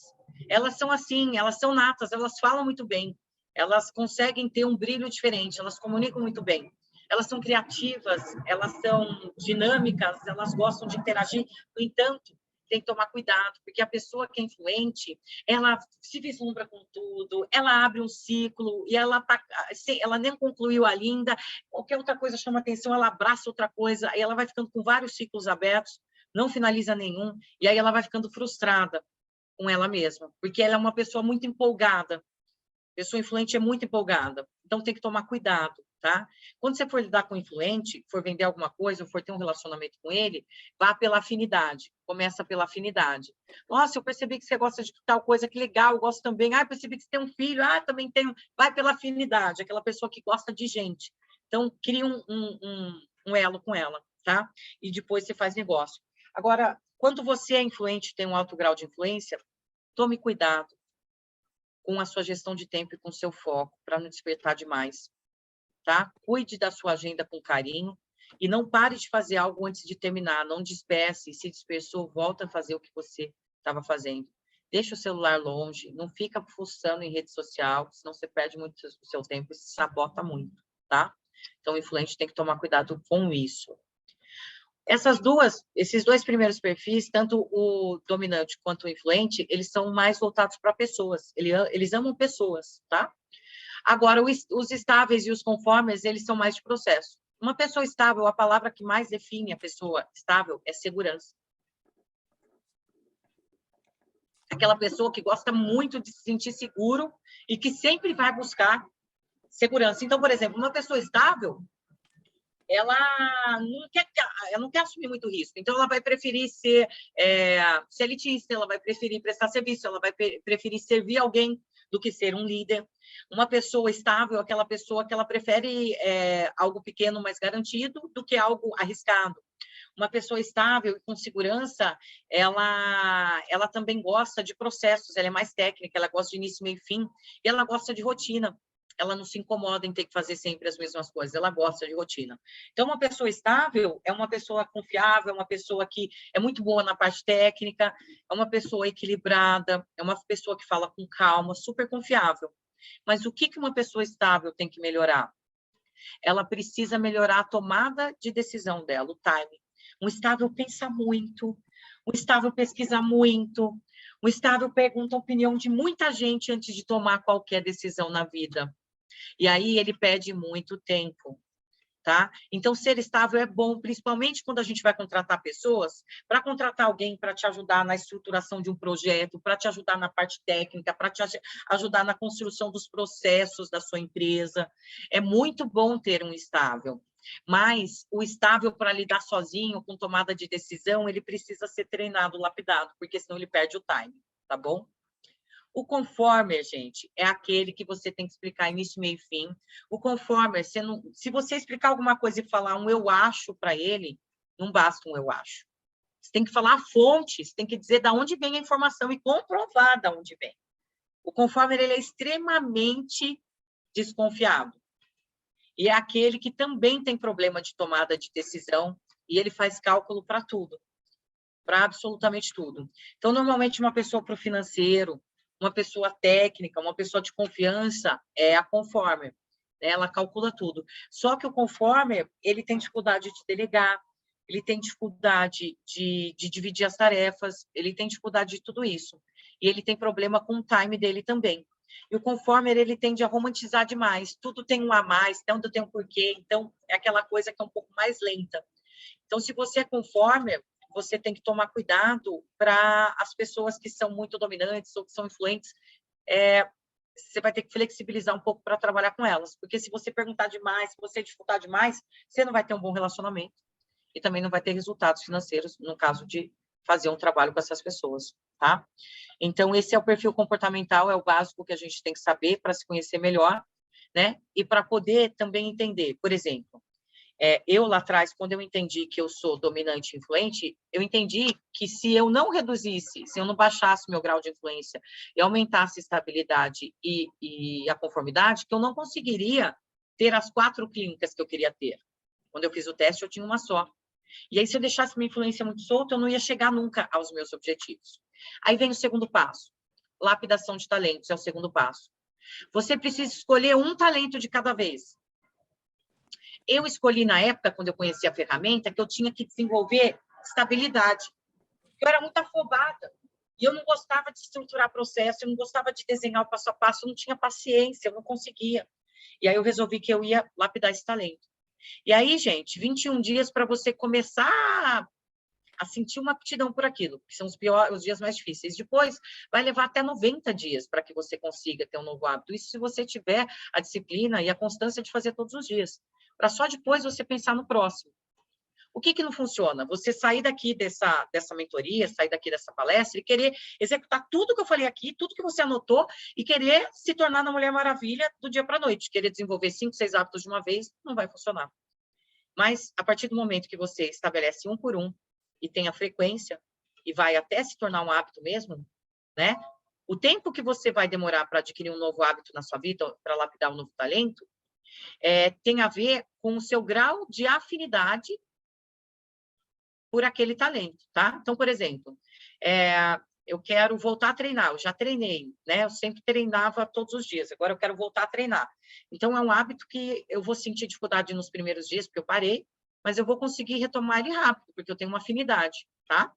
Elas são assim, elas são natas, elas falam muito bem, elas conseguem ter um brilho diferente, elas comunicam muito bem. Elas são criativas, elas são dinâmicas, elas gostam de interagir. No entanto, tem que tomar cuidado, porque a pessoa que é influente, ela se vislumbra com tudo, ela abre um ciclo e ela nem concluiu ainda, qualquer outra coisa chama atenção, ela abraça outra coisa, e ela vai ficando com vários ciclos abertos, não finaliza nenhum, e aí ela vai ficando frustrada com ela mesma, porque ela é uma pessoa muito empolgada. Pessoa influente é muito empolgada, então tem que tomar cuidado, tá? Quando você for lidar com influente, for vender alguma coisa, ou for ter um relacionamento com ele, vá pela afinidade, começa pela afinidade. Nossa, eu percebi que você gosta de tal coisa, que legal, eu gosto também. Ah, eu percebi que você tem um filho, ah, também tenho. Vai pela afinidade, aquela pessoa que gosta de gente. Então, cria um elo com ela, tá? E depois você faz negócio. Agora, quando você é influente, tem um alto grau de influência, tome cuidado com a sua gestão de tempo e com o seu foco, para não despertar demais, tá? Cuide da sua agenda com carinho e não pare de fazer algo antes de terminar, não disperse, se dispersou, volta a fazer o que você estava fazendo. Deixa o celular longe, não fica fuçando em rede social, senão você perde muito o seu tempo e se sabota muito, tá? Então, o influente tem que tomar cuidado com isso. Esses dois primeiros perfis, tanto o dominante quanto o influente, eles são mais voltados para pessoas. Eles amam pessoas, tá? Agora, os estáveis e os conformes, eles são mais de processo. Uma pessoa estável, a palavra que mais define a pessoa estável é segurança. Aquela pessoa que gosta muito de se sentir seguro e que sempre vai buscar segurança. Então, por exemplo, uma pessoa estável, ela não quer assumir muito risco. Então, ela vai preferir ser elitista, ela vai preferir prestar serviço, ela vai preferir servir alguém do que ser um líder. Uma pessoa estável é aquela pessoa que ela prefere algo pequeno, mas garantido, do que algo arriscado. Uma pessoa estável e com segurança, ela também gosta de processos, ela é mais técnica, ela gosta de início, meio e fim, e ela gosta de rotina. Ela não se incomoda em ter que fazer sempre as mesmas coisas, ela gosta de rotina. Então, uma pessoa estável é uma pessoa confiável, é uma pessoa que é muito boa na parte técnica, é uma pessoa equilibrada, é uma pessoa que fala com calma, super confiável. Mas o que uma pessoa estável tem que melhorar? Ela precisa melhorar a tomada de decisão dela, o time. Um estável pensa muito, um estável pesquisa muito, um estável pergunta a opinião de muita gente antes de tomar qualquer decisão na vida. E aí ele perde muito tempo, tá? Então, ser estável é bom, principalmente quando a gente vai contratar pessoas, para contratar alguém para te ajudar na estruturação de um projeto, para te ajudar na parte técnica, para te ajudar na construção dos processos da sua empresa. É muito bom ter um estável, mas o estável para lidar sozinho com tomada de decisão, ele precisa ser treinado, lapidado, porque senão ele perde o time, tá bom? O conformer, gente, é aquele que você tem que explicar início, meio e fim. O conformer, se você explicar alguma coisa e falar um eu acho para ele, não basta um eu acho. Você tem que falar a fonte, você tem que dizer de onde vem a informação e comprovar de onde vem. O conformer, ele é extremamente desconfiado. E é aquele que também tem problema de tomada de decisão e ele faz cálculo para tudo, para absolutamente tudo. Então, normalmente, uma pessoa para o financeiro, uma pessoa técnica, uma pessoa de confiança é a conformer, né? Ela calcula tudo. Só que o conformer, ele tem dificuldade de delegar, ele tem dificuldade de dividir as tarefas, ele tem dificuldade de tudo isso. E ele tem problema com o time dele também. E o conformer, ele tende a romantizar demais. Tudo tem um a mais, tudo tem um porquê. Então, é aquela coisa que é um pouco mais lenta. Então, se você é conformer, você tem que tomar cuidado para as pessoas que são muito dominantes ou que são influentes, você vai ter que flexibilizar um pouco para trabalhar com elas. Porque se você perguntar demais, se você dificultar demais, você não vai ter um bom relacionamento e também não vai ter resultados financeiros, no caso de fazer um trabalho com essas pessoas, tá? Então, esse é o perfil comportamental, é o básico que a gente tem que saber para se conhecer melhor, né? E para poder também entender, por exemplo, eu lá atrás, quando eu entendi que eu sou dominante e influente, eu entendi que se eu não reduzisse, se eu não baixasse o meu grau de influência e aumentasse a estabilidade e a conformidade, que eu não conseguiria ter as 4 clínicas que eu queria ter. Quando eu fiz o teste, eu tinha uma só. E aí, se eu deixasse minha influência muito solta, eu não ia chegar nunca aos meus objetivos. Aí vem o segundo passo. Lapidação de talentos é o segundo passo. Você precisa escolher um talento de cada vez. Eu escolhi, na época, quando eu conheci a ferramenta, que eu tinha que desenvolver estabilidade. Eu era muito afobada. E eu não gostava de estruturar processo, eu não gostava de desenhar o passo a passo, eu não tinha paciência, eu não conseguia. E aí eu resolvi que eu ia lapidar esse talento. E aí, gente, 21 dias para você começar a sentir uma aptidão por aquilo, que são os dias mais difíceis. Depois, vai levar até 90 dias para que você consiga ter um novo hábito. Isso se você tiver a disciplina e a constância de fazer todos os dias. Para só depois você pensar no próximo. O que não funciona? Você sair daqui dessa mentoria, sair daqui dessa palestra e querer executar tudo que eu falei aqui, tudo que você anotou, e querer se tornar na Mulher Maravilha do dia para a noite. Querer desenvolver 5, 6 hábitos de uma vez, não vai funcionar. Mas, a partir do momento que você estabelece um por um e tem a frequência e vai até se tornar um hábito mesmo, né? O tempo que você vai demorar para adquirir um novo hábito na sua vida, para lapidar um novo talento, tem a ver com o seu grau de afinidade por aquele talento, tá? Então, por exemplo, eu quero voltar a treinar, eu já treinei, né? Eu sempre treinava todos os dias, agora eu quero voltar a treinar. Então, é um hábito que eu vou sentir dificuldade nos primeiros dias, porque eu parei, mas eu vou conseguir retomar ele rápido, porque eu tenho uma afinidade, tá?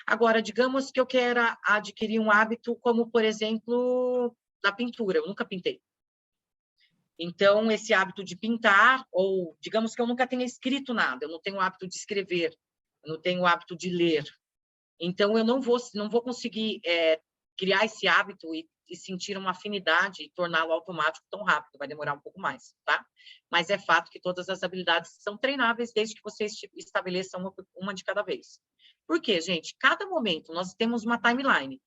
Agora, digamos que eu queira adquirir um hábito como, por exemplo, da pintura, eu nunca pintei. Então, esse hábito de pintar, ou digamos que eu nunca tenha escrito nada, eu não tenho o hábito de escrever, eu não tenho o hábito de ler. Então, eu não vou conseguir criar esse hábito e sentir uma afinidade e torná-lo automático tão rápido, vai demorar um pouco mais, tá? Mas é fato que todas as habilidades são treináveis desde que você estabeleça uma de cada vez. Por quê, gente? Cada momento nós temos uma timeline.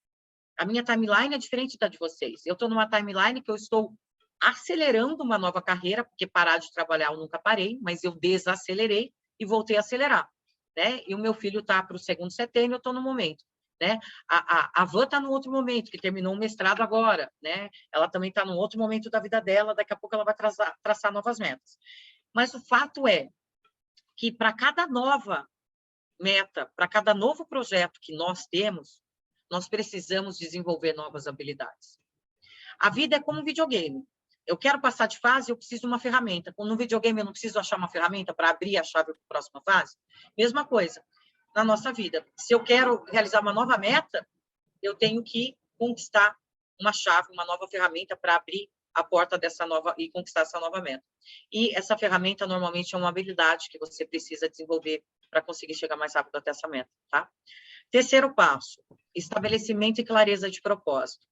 A minha timeline é diferente da de vocês. Eu estou numa timeline que eu estou acelerando uma nova carreira, porque parar de trabalhar eu nunca parei, mas eu desacelerei e voltei a acelerar, né? E o meu filho está para o 2º setênio, eu estou no momento, né? A Van está no outro momento, que terminou o mestrado agora, né? Ela também está num outro momento da vida dela, daqui a pouco ela vai traçar novas metas. Mas o fato é que para cada nova meta, para cada novo projeto que nós temos, nós precisamos desenvolver novas habilidades. A vida é como um videogame. Eu quero passar de fase, eu preciso de uma ferramenta. No videogame, eu não preciso achar uma ferramenta para abrir a chave para a próxima fase? Mesma coisa na nossa vida. Se eu quero realizar uma nova meta, eu tenho que conquistar uma chave, uma nova ferramenta para abrir a porta dessa nova e conquistar essa nova meta. E essa ferramenta, normalmente, é uma habilidade que você precisa desenvolver para conseguir chegar mais rápido até essa meta, tá? Terceiro passo, estabelecimento e clareza de propósito.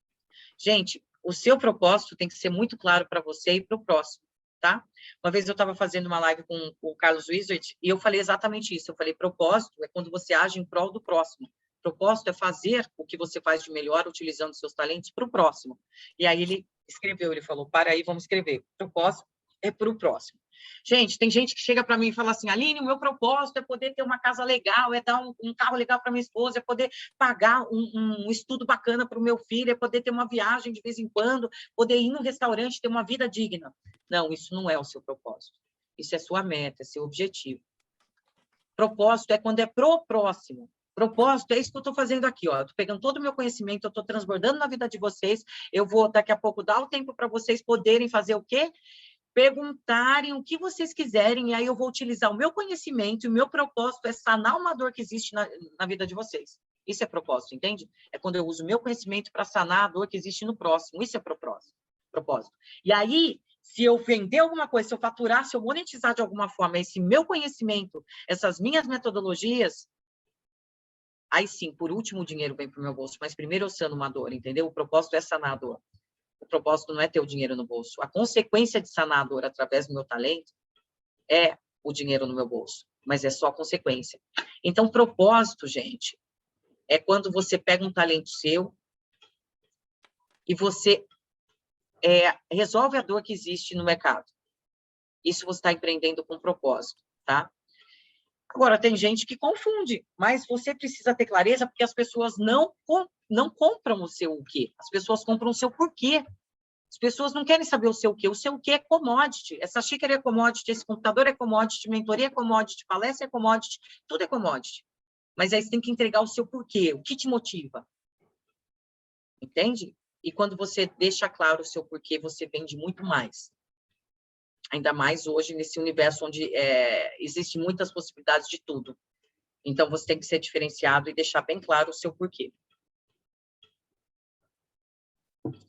Gente, o seu propósito tem que ser muito claro para você e para o próximo, tá? Uma vez eu estava fazendo uma live com o Carlos Wizard e eu falei exatamente isso. Eu falei, propósito é quando você age em prol do próximo. Propósito é fazer o que você faz de melhor utilizando seus talentos para o próximo. E aí ele escreveu, ele falou, para aí, vamos escrever. Propósito é para o próximo. Gente, tem gente que chega para mim e fala assim, Aline, o meu propósito é poder ter uma casa legal, é dar um carro legal para minha esposa, é poder pagar um estudo bacana para o meu filho, é poder ter uma viagem de vez em quando, poder ir no restaurante, ter uma vida digna. Não, isso não é o seu propósito. Isso é sua meta, é seu objetivo. Propósito é quando é pro próximo. Propósito é isso que eu estou fazendo aqui, ó. Estou pegando todo o meu conhecimento, eu estou transbordando na vida de vocês. Eu vou, daqui a pouco, dar o tempo para vocês poderem fazer o quê? Perguntarem o que vocês quiserem, e aí eu vou utilizar o meu conhecimento, e o meu propósito é sanar uma dor que existe na vida de vocês. Isso é propósito, entende? É quando eu uso o meu conhecimento para sanar a dor que existe no próximo. Isso é propósito. E aí, se eu vender alguma coisa, se eu faturar, se eu monetizar de alguma forma esse meu conhecimento, essas minhas metodologias, aí sim, por último, o dinheiro vem para o meu bolso. Mas primeiro eu sano uma dor, entendeu? O propósito é sanar a dor. O propósito não é ter o dinheiro no bolso. A consequência de sanar a dor através do meu talento é o dinheiro no meu bolso. Mas é só consequência. Então, propósito, gente, é quando você pega um talento seu e você resolve a dor que existe no mercado. Isso você está empreendendo com propósito, tá? Agora, tem gente que confunde, mas você precisa ter clareza porque as pessoas não compram o seu o quê. As pessoas compram o seu porquê. As pessoas não querem saber o seu quê. O seu quê é commodity. Essa xícara é commodity, esse computador é commodity, mentoria é commodity, palestra é commodity, tudo é commodity. Mas aí você tem que entregar o seu porquê, o que te motiva. Entende? E quando você deixa claro o seu porquê, você vende muito mais. Ainda mais hoje, nesse universo onde existem muitas possibilidades de tudo. Então, você tem que ser diferenciado e deixar bem claro o seu porquê.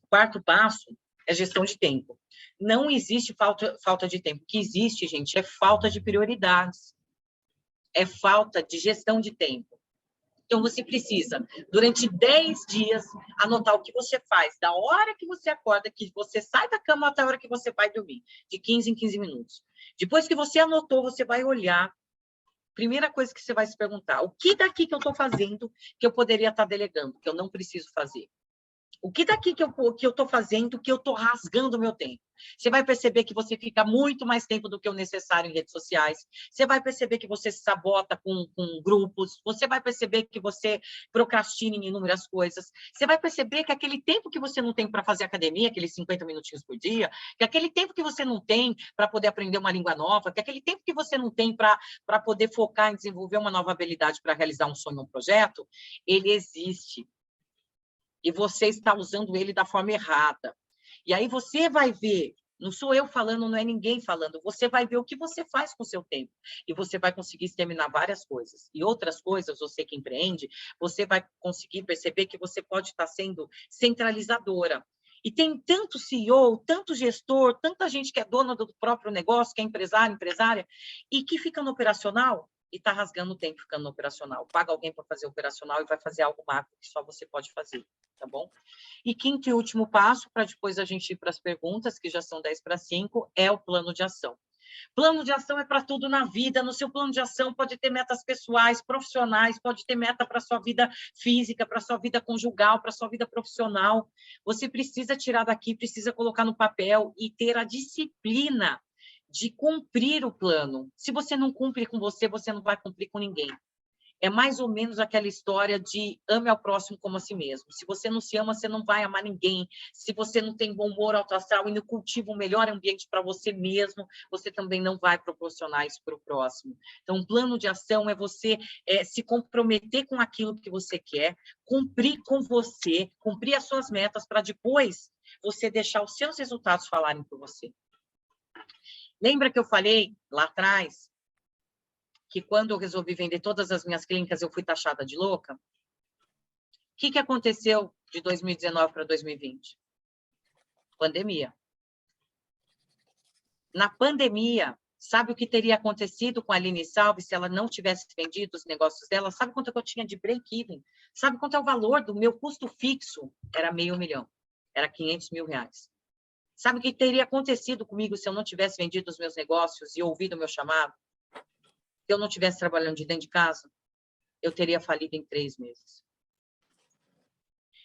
Quarto passo é gestão de tempo. Não existe falta de tempo. O que existe, gente, é falta de prioridades. É falta de gestão de tempo. Então, você precisa, durante 10 dias, anotar o que você faz, da hora que você acorda, que você sai da cama até a hora que você vai dormir, de 15 em 15 minutos. Depois que você anotou, você vai olhar. Primeira coisa que você vai se perguntar, o que daqui que eu estou fazendo que eu poderia estar delegando, que eu não preciso fazer? O que daqui que eu estou fazendo que eu estou rasgando o meu tempo? Você vai perceber que você fica muito mais tempo do que o necessário em redes sociais. Você vai perceber que você se sabota com grupos. Você vai perceber que você procrastina em inúmeras coisas. Você vai perceber que aquele tempo que você não tem para fazer academia, aqueles 50 minutinhos por dia, que aquele tempo que você não tem para poder aprender uma língua nova, que aquele tempo que você não tem para poder focar em desenvolver uma nova habilidade para realizar um sonho, um projeto, ele existe. E você está usando ele da forma errada. E aí você vai ver, não sou eu falando, não é ninguém falando, você vai ver o que você faz com o seu tempo. E você vai conseguir exterminar várias coisas. E outras coisas, você que empreende, você vai conseguir perceber que você pode estar sendo centralizadora. E tem tanto CEO, tanto gestor, tanta gente que é dona do próprio negócio, que é empresário, empresária, e que fica no operacional e está rasgando o tempo ficando no operacional. Paga alguém para fazer o operacional e vai fazer algo macro que só você pode fazer, tá bom? E quinto e último passo, para depois a gente ir para as perguntas, que já são 10:55, é o plano de ação. Plano de ação é para tudo na vida. No seu plano de ação pode ter metas pessoais, profissionais, pode ter meta para a sua vida física, para a sua vida conjugal, para a sua vida profissional. Você precisa tirar daqui, precisa colocar no papel e ter a disciplina de cumprir o plano. Se você não cumpre com você, você não vai cumprir com ninguém. É mais ou menos aquela história de ame ao próximo como a si mesmo. Se você não se ama, você não vai amar ninguém. Se você não tem bom humor alto astral e não cultiva um melhor ambiente para você mesmo, você também não vai proporcionar isso para o próximo. Então, um plano de ação é você se comprometer com aquilo que você quer, cumprir com você, cumprir as suas metas para depois você deixar os seus resultados falarem por você. Lembra que eu falei lá atrás que quando eu resolvi vender todas as minhas clínicas, eu fui taxada de louca? O que aconteceu de 2019 para 2020? Pandemia. Na pandemia, sabe o que teria acontecido com a Aline Salve se ela não tivesse vendido os negócios dela? Sabe quanto eu tinha de break-even? Sabe quanto é o valor do meu custo fixo? Era R$500 mil. Era R$500 mil. Sabe o que teria acontecido comigo se eu não tivesse vendido os meus negócios e ouvido o meu chamado? Se eu não estivesse trabalhando de dentro de casa, eu teria falido em 3 meses.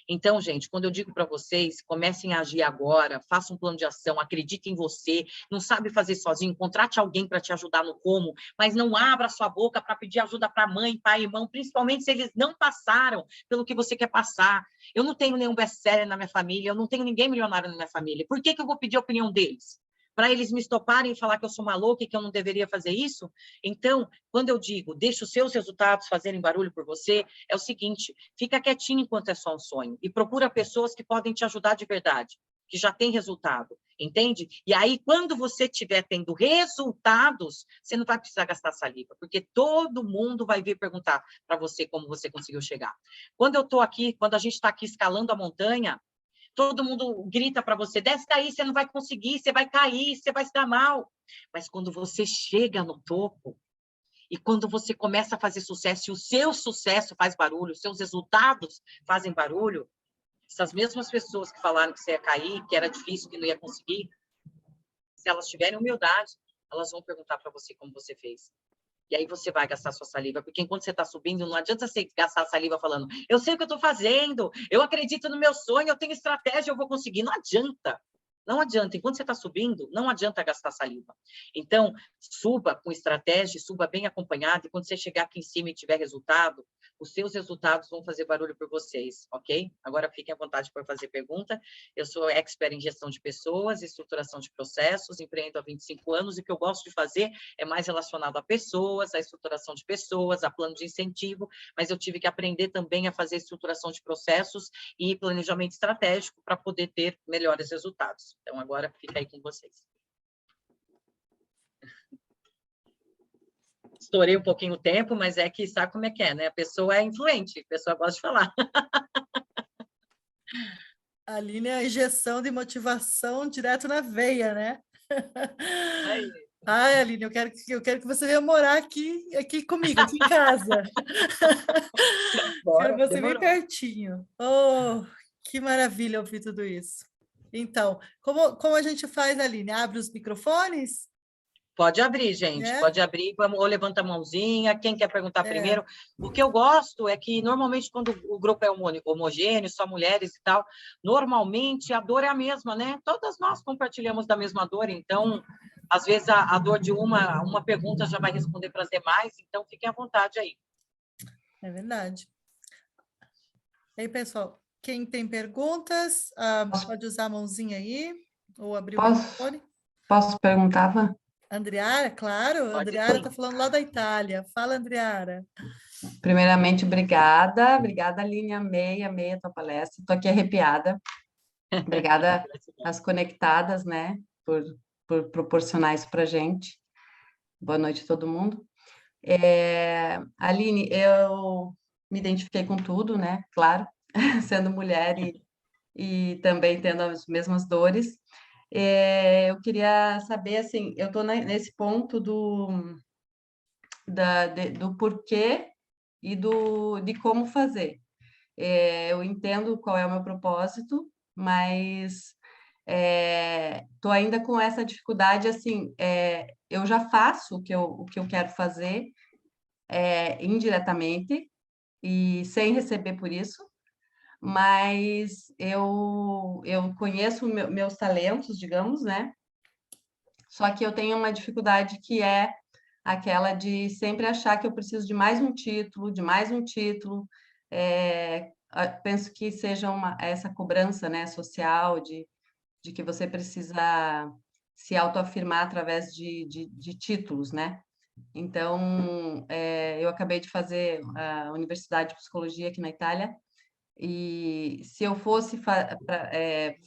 Então, gente, quando eu digo para vocês, comecem a agir agora, façam um plano de ação, acreditem em você, não sabe fazer sozinho, contrate alguém para te ajudar no como, mas não abra sua boca para pedir ajuda para mãe, pai, irmão, principalmente se eles não passaram pelo que você quer passar. Eu não tenho nenhum best-seller na minha família, eu não tenho ninguém milionário na minha família. Por que eu vou pedir a opinião deles? Para eles me estoparem e falar que eu sou maluca e que eu não deveria fazer isso? Então, quando eu digo, deixa os seus resultados fazerem barulho por você, é o seguinte, fica quietinho enquanto é só um sonho e procura pessoas que podem te ajudar de verdade, que já têm resultado. Entende? E aí, quando você estiver tendo resultados, você não vai precisar gastar saliva, porque todo mundo vai vir perguntar para você como você conseguiu chegar. Quando eu estou aqui, quando a gente está aqui escalando a montanha, todo mundo grita para você, desce daí, você não vai conseguir, você vai cair, você vai se dar mal. Mas quando você chega no topo, e quando você começa a fazer sucesso, e o seu sucesso faz barulho, os seus resultados fazem barulho, essas mesmas pessoas que falaram que você ia cair, que era difícil, que não ia conseguir, se elas tiverem humildade, elas vão perguntar para você como você fez. E aí você vai gastar sua saliva, porque enquanto você está subindo, não adianta você gastar saliva falando, eu sei o que eu estou fazendo, eu acredito no meu sonho, eu tenho estratégia, eu vou conseguir. Não adianta. Não adianta. Enquanto você está subindo, não adianta gastar saliva. Então, suba com estratégia, suba bem acompanhado, e quando você chegar aqui em cima e tiver resultado, os seus resultados vão fazer barulho por vocês, ok? Agora fiquem à vontade para fazer pergunta. Eu sou expert em gestão de pessoas, estruturação de processos, empreendo há 25 anos, e o que eu gosto de fazer é mais relacionado a pessoas, a estruturação de pessoas, a plano de incentivo, mas eu tive que aprender também a fazer estruturação de processos e planejamento estratégico para poder ter melhores resultados. Então, agora fica aí com vocês. Estourei um pouquinho o tempo, mas é que sabe como é que é, né? A pessoa é influente, a pessoa gosta de falar. A Aline é a injeção de motivação direto na veia, né? Aí. Ai, Aline, eu quero que você venha morar aqui comigo, aqui em casa. Quero Bora, você bem demorou. pertinho. Oh, que maravilha ouvir tudo isso. Então, como a gente faz, Aline? Abre os microfones? Pode abrir, gente, É? pode abrir, vamos, ou levanta a mãozinha, quem quer perguntar É. primeiro. O que eu gosto é que, normalmente, quando o grupo é homogêneo, só mulheres e tal, normalmente a dor é a mesma, né? Todas nós compartilhamos da mesma dor, então, às vezes, a dor de uma pergunta já vai responder para as demais, então, fiquem à vontade aí. É verdade. E aí, pessoal, quem tem perguntas, pode usar a mãozinha aí, ou abrir o microfone. Posso perguntar, Van? Andriara, claro, Pode Andriara sim. está falando lá da Itália. Fala, Andriara. Primeiramente, obrigada, Aline, amei a tua palestra, estou aqui arrepiada. Obrigada às conectadas, né, por proporcionar isso para gente. Boa noite a todo mundo. Aline, eu me identifiquei com tudo, né, claro, sendo mulher e também tendo as mesmas dores. Eu queria saber, assim, eu estou nesse ponto do porquê e de como fazer. Eu entendo qual é o meu propósito, mas estou ainda com essa dificuldade, assim, eu já faço o que eu quero fazer indiretamente e sem receber por isso, mas eu conheço meus talentos, digamos, né? Só que eu tenho uma dificuldade que é aquela de sempre achar que eu preciso de mais um título, de mais um título. Penso que seja essa cobrança, né, social de que você precisa se autoafirmar através de títulos, né? Então, eu acabei de fazer a Universidade de Psicologia aqui na Itália, e se eu fosse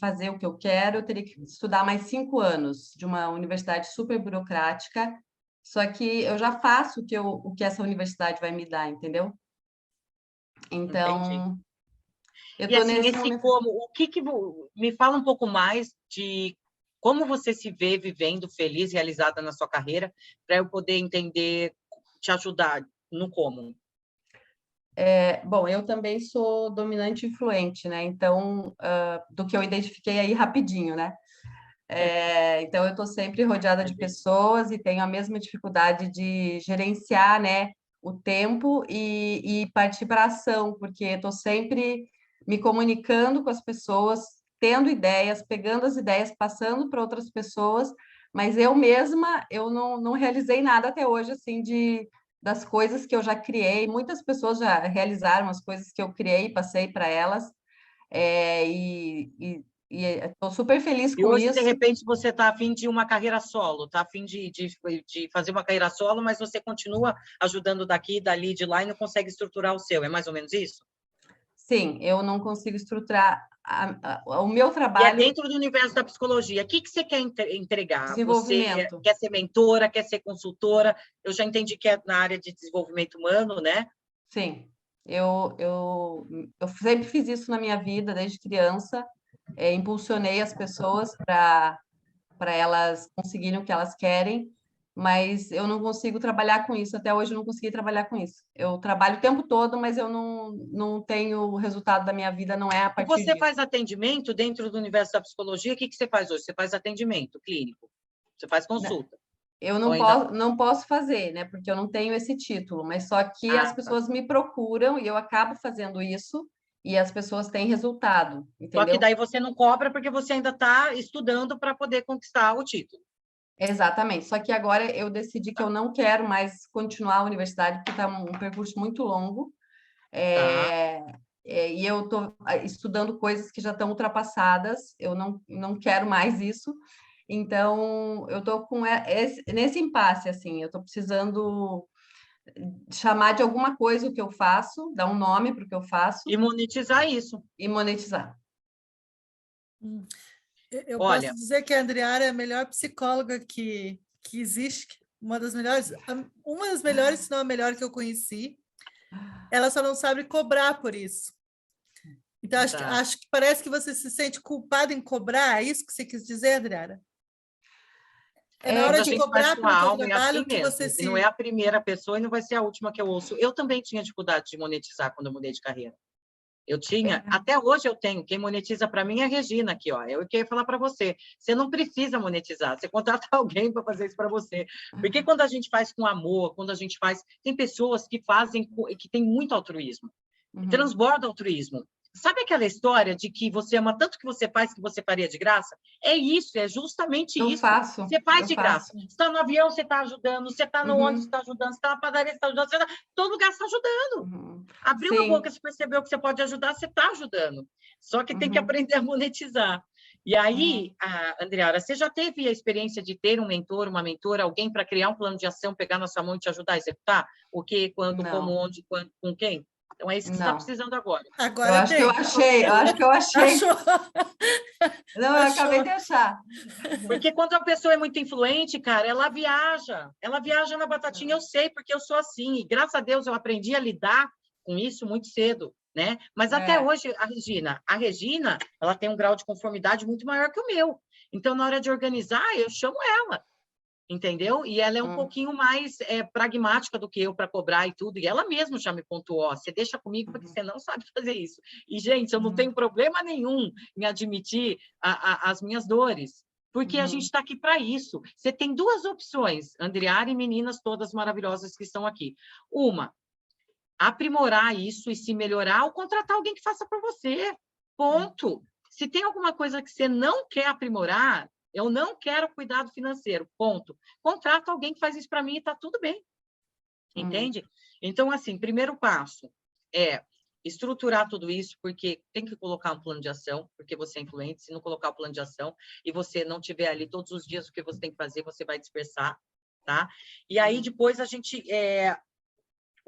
fazer o que eu quero, eu teria que estudar mais 5 anos de uma universidade super burocrática. Só que eu já faço o que essa universidade vai me dar, entendeu? Entendi. Então, eu E estou assim, nesse esse momento. como, me fala um pouco mais de como você se vê vivendo feliz, realizada na sua carreira, para eu poder entender, te ajudar no como. Bom, eu também sou dominante e influente, né? Então, do que eu identifiquei aí rapidinho, né? Então, eu estou sempre rodeada de pessoas e tenho a mesma dificuldade de gerenciar, né, o tempo e partir para a ação, porque estou sempre me comunicando com as pessoas, tendo ideias, pegando as ideias, passando para outras pessoas, mas eu mesma, eu não realizei nada até hoje, assim, das coisas que eu já criei. Muitas pessoas já realizaram as coisas que eu criei e passei para elas, e estou super feliz E com hoje, de isso. repente, você está a fim de uma carreira solo, está a fim de fazer uma carreira solo, mas você continua ajudando daqui, dali, de lá e não consegue estruturar o seu. É mais ou menos isso? Sim, eu não consigo estruturar o meu E é trabalho... dentro do universo da psicologia. O que você quer entregar? Você Desenvolvimento. quer ser mentora, quer ser consultora? Eu já entendi que é na área de desenvolvimento humano, né? Sim, eu sempre fiz isso na minha vida, desde criança. Impulsionei as pessoas para elas conseguirem o que elas querem, mas eu não consigo trabalhar com isso. Até hoje eu não consegui trabalhar com isso. Eu trabalho o tempo todo, mas eu não tenho o resultado da minha vida, não é a E partir você disso. faz atendimento dentro do universo da psicologia? O que você faz hoje? Você faz atendimento clínico? Você faz Né? consulta? Eu Ou ainda... não posso fazer, né? Porque eu não tenho esse título, mas só que as Ah, tá. pessoas me procuram e eu acabo fazendo isso e as pessoas têm resultado, Só que entendeu? daí você não cobra porque você ainda está estudando para poder conquistar o título. Exatamente. Só que agora eu decidi que Tá. eu não quero mais continuar a universidade, porque está um percurso muito longo. Tá. E eu estou estudando coisas que já estão ultrapassadas, eu não quero mais isso. Então, eu estou nesse impasse, assim, eu estou precisando chamar de alguma coisa o que eu faço, dar um nome para o que eu faço E monetizar isso. e monetizar. Eu posso Olha, dizer que a Andreara é a melhor psicóloga que existe, uma das melhores, se não a melhor que eu conheci. Ela só não sabe cobrar por isso. Então, tá. acho que parece que você se sente culpada em cobrar, é isso que você quis dizer, Adriana? É na Quando hora a de gente faz cobrar com a pelo teu alma, é assim trabalho que você mesmo. E não é se... a primeira pessoa e não vai ser a última que eu ouço. Eu também tinha dificuldade de monetizar quando eu mudei de carreira. Eu tinha, até hoje eu tenho. Quem monetiza para mim é a Regina aqui, ó. Eu queria falar para você. Você não precisa monetizar, você contrata alguém para fazer isso para você. Porque quando a gente faz com amor, quando a gente faz, tem pessoas que fazem que tem muito altruísmo, transborda altruísmo. Sabe aquela história de que você ama tanto que você faz que você faria de graça? É isso, é justamente Eu isso. faço, Você faz eu de graça. faço. Você está no avião, você está ajudando. Você está no ônibus, você está ajudando. Você está na padaria, você está ajudando. Você tá... Todo lugar você está ajudando. Abriu a boca, Sim. você percebeu que você pode ajudar, você está ajudando. Só que tem que Uhum. aprender a monetizar. E aí, Andreara, você já teve a experiência de ter um mentor, uma mentora, alguém para criar um plano de ação, pegar na sua mão e te ajudar a executar? O que, quando, como, Não, onde, quando, com quem? Então, é isso que você está não. precisando agora. Eu Agora acho que eu tem. achei, eu acho que eu achei. Achou? Não, eu acabei Achou? de achar. Porque quando a pessoa é muito influente, cara, ela viaja na batatinha, eu sei, porque eu sou assim, e graças a Deus eu aprendi a lidar com isso muito cedo, né? Mas até É. hoje, a Regina, ela tem um grau de conformidade muito maior que o meu. Então, na hora de organizar, eu chamo ela, entendeu? E ela é um pouquinho mais pragmática do que eu para cobrar e tudo. E ela mesma já me pontuou: você deixa comigo porque você não sabe fazer isso. E, gente, eu não tenho problema nenhum em admitir as minhas dores, porque a gente está aqui para isso. Você tem duas opções, Andreara e meninas todas maravilhosas que estão aqui. Uma, aprimorar isso e se melhorar ou contratar alguém que faça por você. Ponto. Se tem alguma coisa que você não quer aprimorar, eu não quero cuidado financeiro, ponto. Contrata alguém que faz isso para mim e está tudo bem. Entende? Então, assim, primeiro passo é estruturar tudo isso, porque tem que colocar um plano de ação, porque você é influente. Se não colocar o plano de ação e você não tiver ali todos os dias o que você tem que fazer, você vai dispersar, tá? E aí, depois, a gente...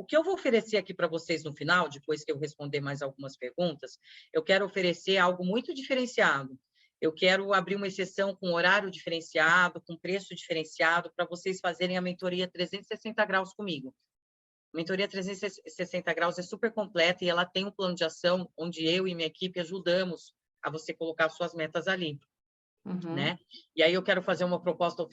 O que eu vou oferecer aqui para vocês no final, depois que eu responder mais algumas perguntas, eu quero oferecer algo muito diferenciado. Eu quero abrir uma exceção com horário diferenciado, com preço diferenciado, para vocês fazerem a mentoria 360 graus comigo. A mentoria 360 graus é super completa e ela tem um plano de ação onde eu e minha equipe ajudamos a você colocar suas metas ali. Né? E aí eu quero fazer uma proposta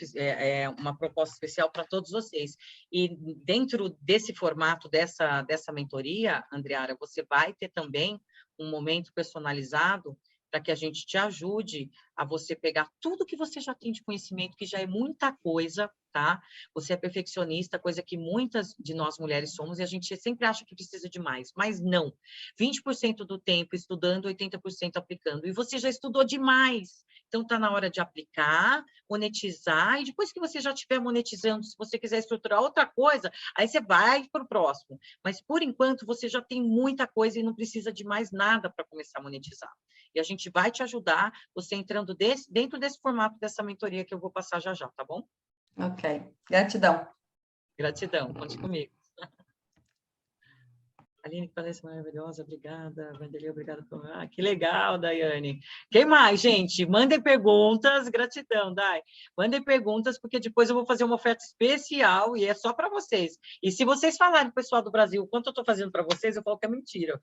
especial para todos vocês. E dentro desse formato dessa mentoria, Andreara, você vai ter também um momento personalizado para que a gente te ajude a você pegar tudo que você já tem de conhecimento, que já é muita coisa, tá? Você é perfeccionista, coisa que muitas de nós mulheres somos, e a gente sempre acha que precisa de mais, mas não. 20% do tempo estudando, 80% aplicando. E você já estudou demais. Então, está na hora de aplicar, monetizar, e depois que você já estiver monetizando, se você quiser estruturar outra coisa, aí você vai para o próximo. Mas, por enquanto, você já tem muita coisa e não precisa de mais nada para começar a monetizar. E a gente vai te ajudar, você entrando dentro desse formato dessa mentoria que eu vou passar já já, tá bom? Ok. Gratidão. Gratidão, conte comigo. Aline, que palestra maravilhosa, obrigada. Vanderlei, obrigada por... Ah, que legal, Daiane. Quem mais, gente? Mandem perguntas, gratidão, Dai. Mandem perguntas, porque depois eu vou fazer uma oferta especial e é só para vocês. E se vocês falarem, pessoal do Brasil, o quanto eu estou fazendo para vocês, eu falo que é mentira.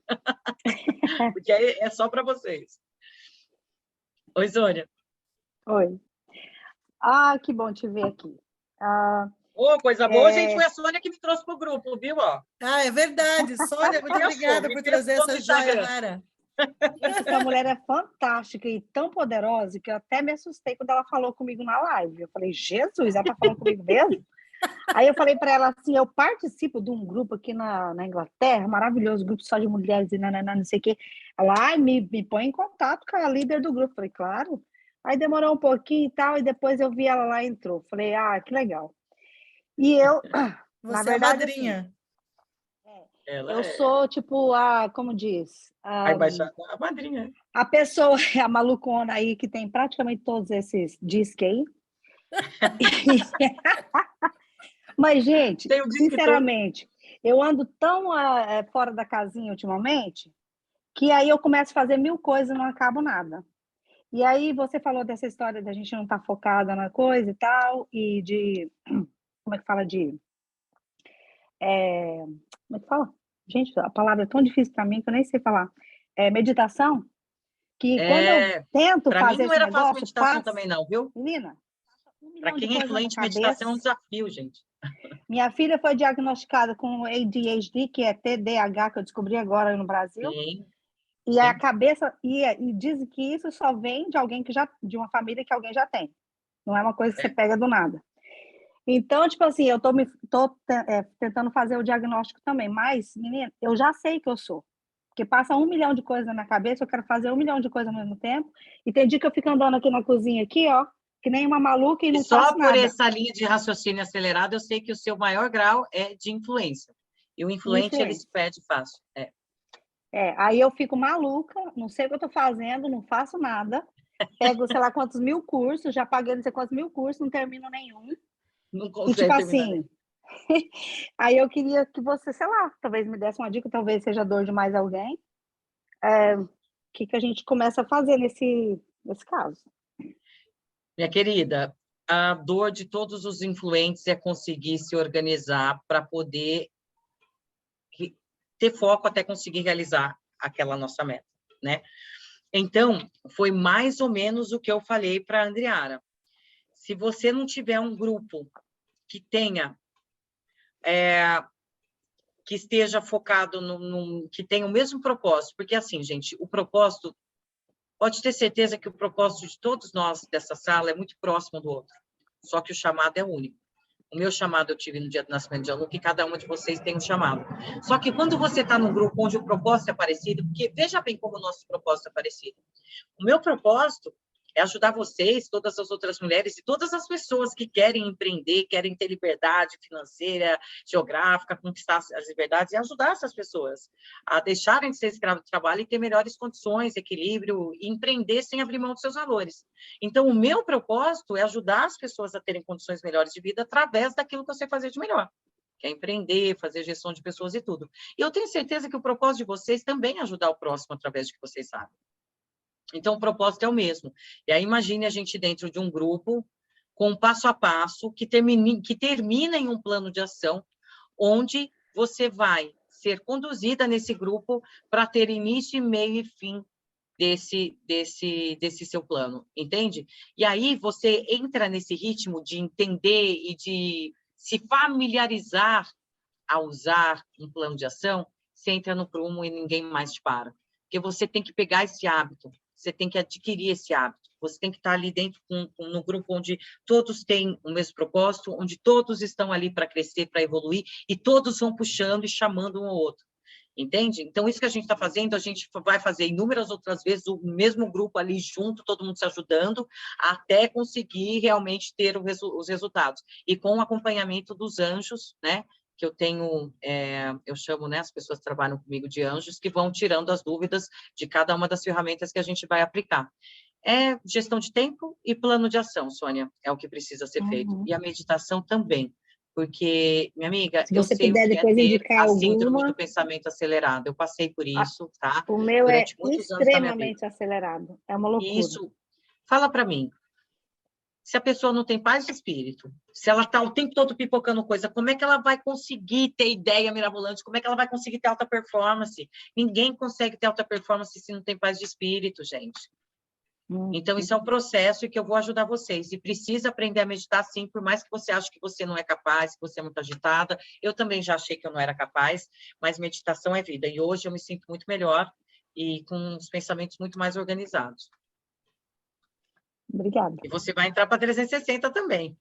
Porque é só para vocês. Oi, Sônia. Oi. Ah, que bom te ver aqui. Ô, coisa boa, gente, foi a Sônia que me trouxe para o grupo, viu? Ó. Ah, é verdade. Sônia, muito obrigada por trazer essa joia rara. Essa mulher é fantástica e tão poderosa que eu até me assustei quando ela falou comigo na live. Eu falei, Jesus, ela tá falando comigo mesmo? Aí eu falei para ela assim, eu participo de um grupo aqui na Inglaterra, maravilhoso, grupo só de mulheres e não sei o quê. Ela, me põe em contato com a líder do grupo. Eu falei, claro. Aí demorou um pouquinho e tal, e depois eu vi ela lá e entrou. Falei, que legal. E eu, Você na verdade, é madrinha. Assim, eu sou, tipo, como diz? A embaixadora, a madrinha. A pessoa, a malucona aí, que tem praticamente todos esses disques aí. Mas, gente, sinceramente, eu ando tão fora da casinha ultimamente, que aí eu começo a fazer 1000 coisas e não acabo nada. E aí você falou dessa história da gente não estar focada na coisa e tal, e de... Como é que fala de... como é que fala? Gente, a palavra é tão difícil para mim que eu nem sei falar. Meditação, que quando eu tento fazer esse negócio... Para mim não era fácil meditação também não, viu? Menina, para quem é fluente, meditação é um desafio, gente. Minha filha foi diagnosticada com ADHD, que é TDAH, que eu descobri agora no Brasil. Sim. E a cabeça... E dizem que isso só vem de alguém de uma família que alguém já tem. Não é uma coisa que você pega do nada. Então, tipo assim, eu tô tentando fazer o diagnóstico também, mas, menina, eu já sei que eu sou. Porque passa 1 milhão de coisas na minha cabeça, eu quero fazer 1 milhão de coisas ao mesmo tempo, e tem dia que eu fico andando aqui na cozinha, aqui, ó, que nem uma maluca e não faço nada. Só por essa linha de raciocínio acelerado, eu sei que o seu maior grau é de influência. E o influente, ele se perde fácil. Aí eu fico maluca, não sei o que eu tô fazendo, não faço nada, pego, sei lá, quantos 1000 cursos, já paguei não sei quantos 1000 cursos, não termino nenhum. Não consegue tipo terminar assim, aí eu queria que você, sei lá, talvez me desse uma dica, talvez seja dor de mais alguém. O que a gente começa a fazer nesse caso? Minha querida, a dor de todos os influentes é conseguir se organizar para poder ter foco até conseguir realizar aquela nossa meta, né? Então, foi mais ou menos o que eu falei para a Andriara. Se você não tiver um grupo que tenha, que esteja focado que tenha o mesmo propósito, porque assim, gente, o propósito, pode ter certeza que o propósito de todos nós dessa sala é muito próximo do outro, só que o chamado é único. O meu chamado eu tive no dia do nascimento de aluno, que cada uma de vocês tem um chamado. Só que quando você está num grupo onde o propósito é parecido, porque veja bem como o nosso propósito é parecido. O meu propósito é ajudar vocês, todas as outras mulheres e todas as pessoas que querem empreender, querem ter liberdade financeira, geográfica, conquistar as liberdades e ajudar essas pessoas a deixarem de ser escravos do trabalho e ter melhores condições, equilíbrio e empreender sem abrir mão dos seus valores. Então, o meu propósito é ajudar as pessoas a terem condições melhores de vida através daquilo que eu sei fazer de melhor, que é empreender, fazer gestão de pessoas e tudo. E eu tenho certeza que o propósito de vocês também é ajudar o próximo através de que vocês sabem. Então, o propósito é o mesmo. E aí, imagine a gente dentro de um grupo com um passo a passo que termina em um plano de ação, onde você vai ser conduzida nesse grupo para ter início, meio e fim desse seu plano, entende? E aí, você entra nesse ritmo de entender e de se familiarizar a usar um plano de ação, você entra no prumo e ninguém mais te para. Porque você tem que pegar esse hábito, você tem que adquirir esse hábito, você tem que estar ali dentro no grupo onde todos têm o mesmo propósito, onde todos estão ali para crescer, para evoluir, e todos vão puxando e chamando um ao outro, entende? Então, isso que a gente está fazendo, a gente vai fazer inúmeras outras vezes o mesmo grupo ali junto, todo mundo se ajudando, até conseguir realmente ter os resultados. E com o acompanhamento dos anjos, né? Que eu tenho, eu chamo, né, as pessoas que trabalham comigo de anjos, que vão tirando as dúvidas de cada uma das ferramentas que a gente vai aplicar. É gestão de tempo e plano de ação, Sônia, é o que precisa ser feito. E a meditação também. Porque, minha amiga, Se eu você sei o puder que é depois ter indicar a síndrome do alguma, pensamento acelerado. Eu passei por isso, tá? o meu é Durante muitos anos da minha vida. extremamente acelerado. É uma E loucura. isso, fala para mim, se a pessoa não tem paz de espírito, se ela está o tempo todo pipocando coisa, como é que ela vai conseguir ter ideia mirabolante? Como é que ela vai conseguir ter alta performance? Ninguém consegue ter alta performance se não tem paz de espírito, gente. Então, isso é um processo que eu vou ajudar vocês. E precisa aprender a meditar, sim, por mais que você ache que você não é capaz, que você é muito agitada. Eu também já achei que eu não era capaz, mas meditação é vida. E hoje eu me sinto muito melhor e com os pensamentos muito mais organizados. Obrigada. E você vai entrar para 360 também.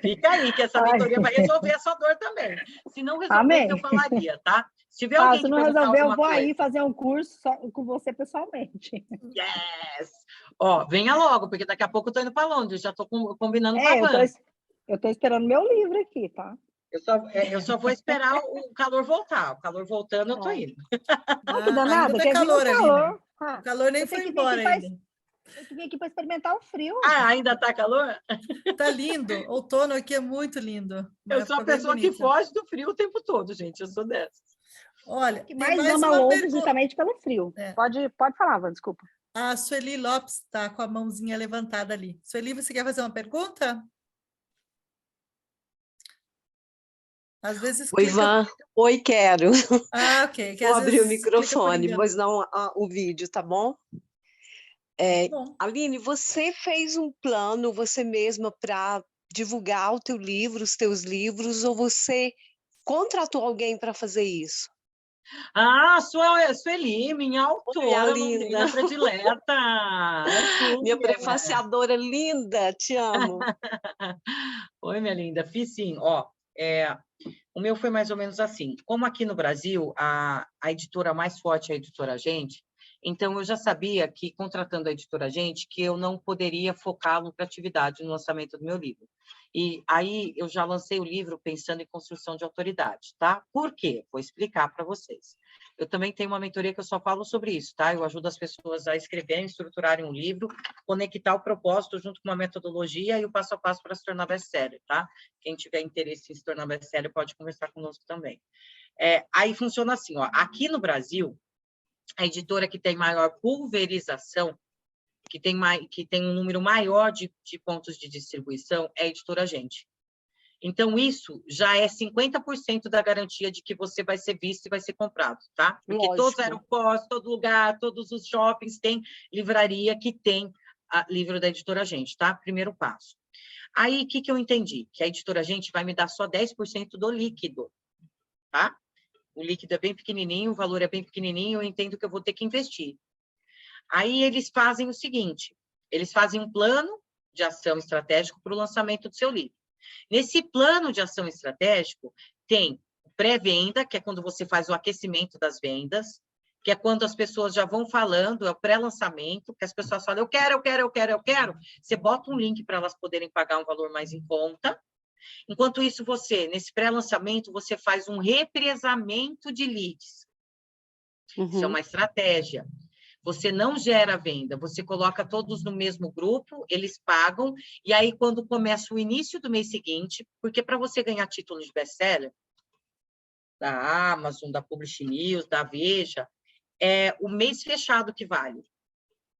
Fica aí, que essa mentoria vai resolver a sua dor também. Se não resolvesse, eu Amém. falaria, tá? Se tiver alguém Se que não perguntar resolver, eu alguma vou coisa... aí fazer um curso só com você pessoalmente. Yes! Ó, venha logo, porque daqui a pouco eu tô indo para Londres, já tô combinando com a van. Eu tô esperando meu livro aqui, tá? Eu só vou esperar o calor voltar. O calor voltando, eu tô indo. Ai, que Ainda danada, tá quer vir no calor ali, né? calor. O calor nem Eu tenho foi que vir aqui embora ainda. tenho que vir aqui para experimentar o frio. Ah, ainda tá calor? Tá lindo. Outono aqui é muito lindo. Uma Eu sou a época bem pessoa que bonita. foge do frio o tempo todo, gente. Eu sou dessas. Olha, O que tem mais mais ama uma Londres pergunta. justamente pelo frio. É. Pode falar, Van, desculpa. A Sueli Lopes está com a mãozinha levantada ali. Sueli, você quer fazer uma pergunta? Às vezes Oi, clica... Ivan. Oi, quero. Ah, ok. Que Vou às abrir o vezes clica por microfone, engano. mas não o vídeo, tá bom? Bom, Aline, você fez um plano você mesma para divulgar o teu livro, os teus livros, ou você contratou alguém para fazer isso? Ah, Sueli, minha Oi, minha autora linda. londrina predileta. É tu, Minha mulher. prefaciadora linda, te amo. Oi, minha linda. Fiz sim. Ó, o meu foi mais ou menos assim. Como aqui no Brasil, a editora mais forte é a Editora Gente, então eu já sabia que, contratando a Editora Gente, que eu não poderia focar a lucratividade no lançamento do meu livro. E aí eu já lancei o livro pensando em construção de autoridade, tá? Por quê? Vou explicar para vocês. Eu também tenho uma mentoria que eu só falo sobre isso, tá? Eu ajudo as pessoas a escreverem, estruturarem um livro, conectar o propósito junto com uma metodologia e o passo a passo para se tornar best-seller, tá? Quem tiver interesse em se tornar best-seller pode conversar conosco também. Aí funciona assim, ó. Aqui no Brasil, a editora que tem maior pulverização, que tem um número maior de pontos de distribuição, é a Editora Gente. Então, isso já é 50% da garantia de que você vai ser visto e vai ser comprado, tá? Porque Lógico. todos os aeroportos, todo lugar, todos os shoppings têm livraria que tem livro da Editora Gente, tá? Primeiro passo. Aí, o que eu entendi? Que a Editora Gente vai me dar só 10% do líquido, tá? O líquido é bem pequenininho, o valor é bem pequenininho, eu entendo que eu vou ter que investir. Aí, eles fazem o seguinte, eles fazem um plano de ação estratégico para o lançamento do seu livro. Nesse plano de ação estratégico, tem pré-venda, que é quando você faz o aquecimento das vendas, que é quando as pessoas já vão falando, é o pré-lançamento, que as pessoas falam, eu quero. Você bota um link para elas poderem pagar um valor mais em conta. Enquanto isso, nesse pré-lançamento, você faz um represamento de leads. Isso é uma estratégia. Você não gera venda, você coloca todos no mesmo grupo, eles pagam, e aí quando começa o início do mês seguinte, porque para você ganhar título de best-seller, da Amazon, da Publish News, da Veja, é o mês fechado que vale.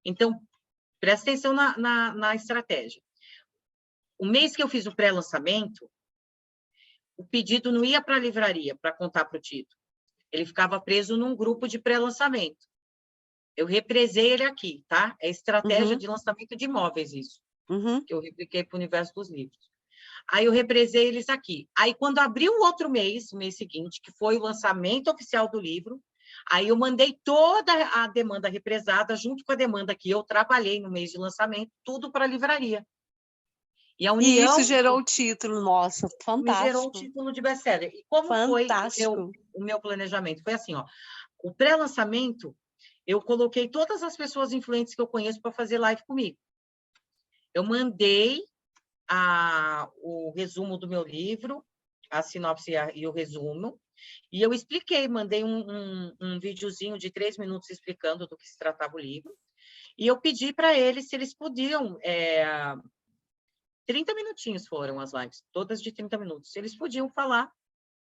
Então, presta atenção na estratégia. O mês que eu fiz o pré-lançamento, o pedido não ia para a livraria para contar para o título, ele ficava preso num grupo de pré-lançamento. Eu represei ele aqui, tá? É estratégia de lançamento de imóveis, isso. Que eu repliquei para o universo dos livros. Aí eu represei eles aqui. Aí, quando abriu o outro mês, o mês seguinte, que foi o lançamento oficial do livro, aí eu mandei toda a demanda represada, junto com a demanda que eu trabalhei no mês de lançamento, tudo para a livraria. E a União... E isso gerou o título, nossa, fantástico. Me gerou o título de best-seller. E como fantástico. foi o meu planejamento? Foi assim, ó. O pré-lançamento, eu coloquei todas as pessoas influentes que eu conheço para fazer live comigo. Eu mandei o resumo do meu livro, a sinopse e o resumo, e eu expliquei, mandei um videozinho de 3 minutos explicando do que se tratava o livro, e eu pedi para eles se eles podiam 30 minutinhos foram as lives, todas de 30 minutos. Eles podiam falar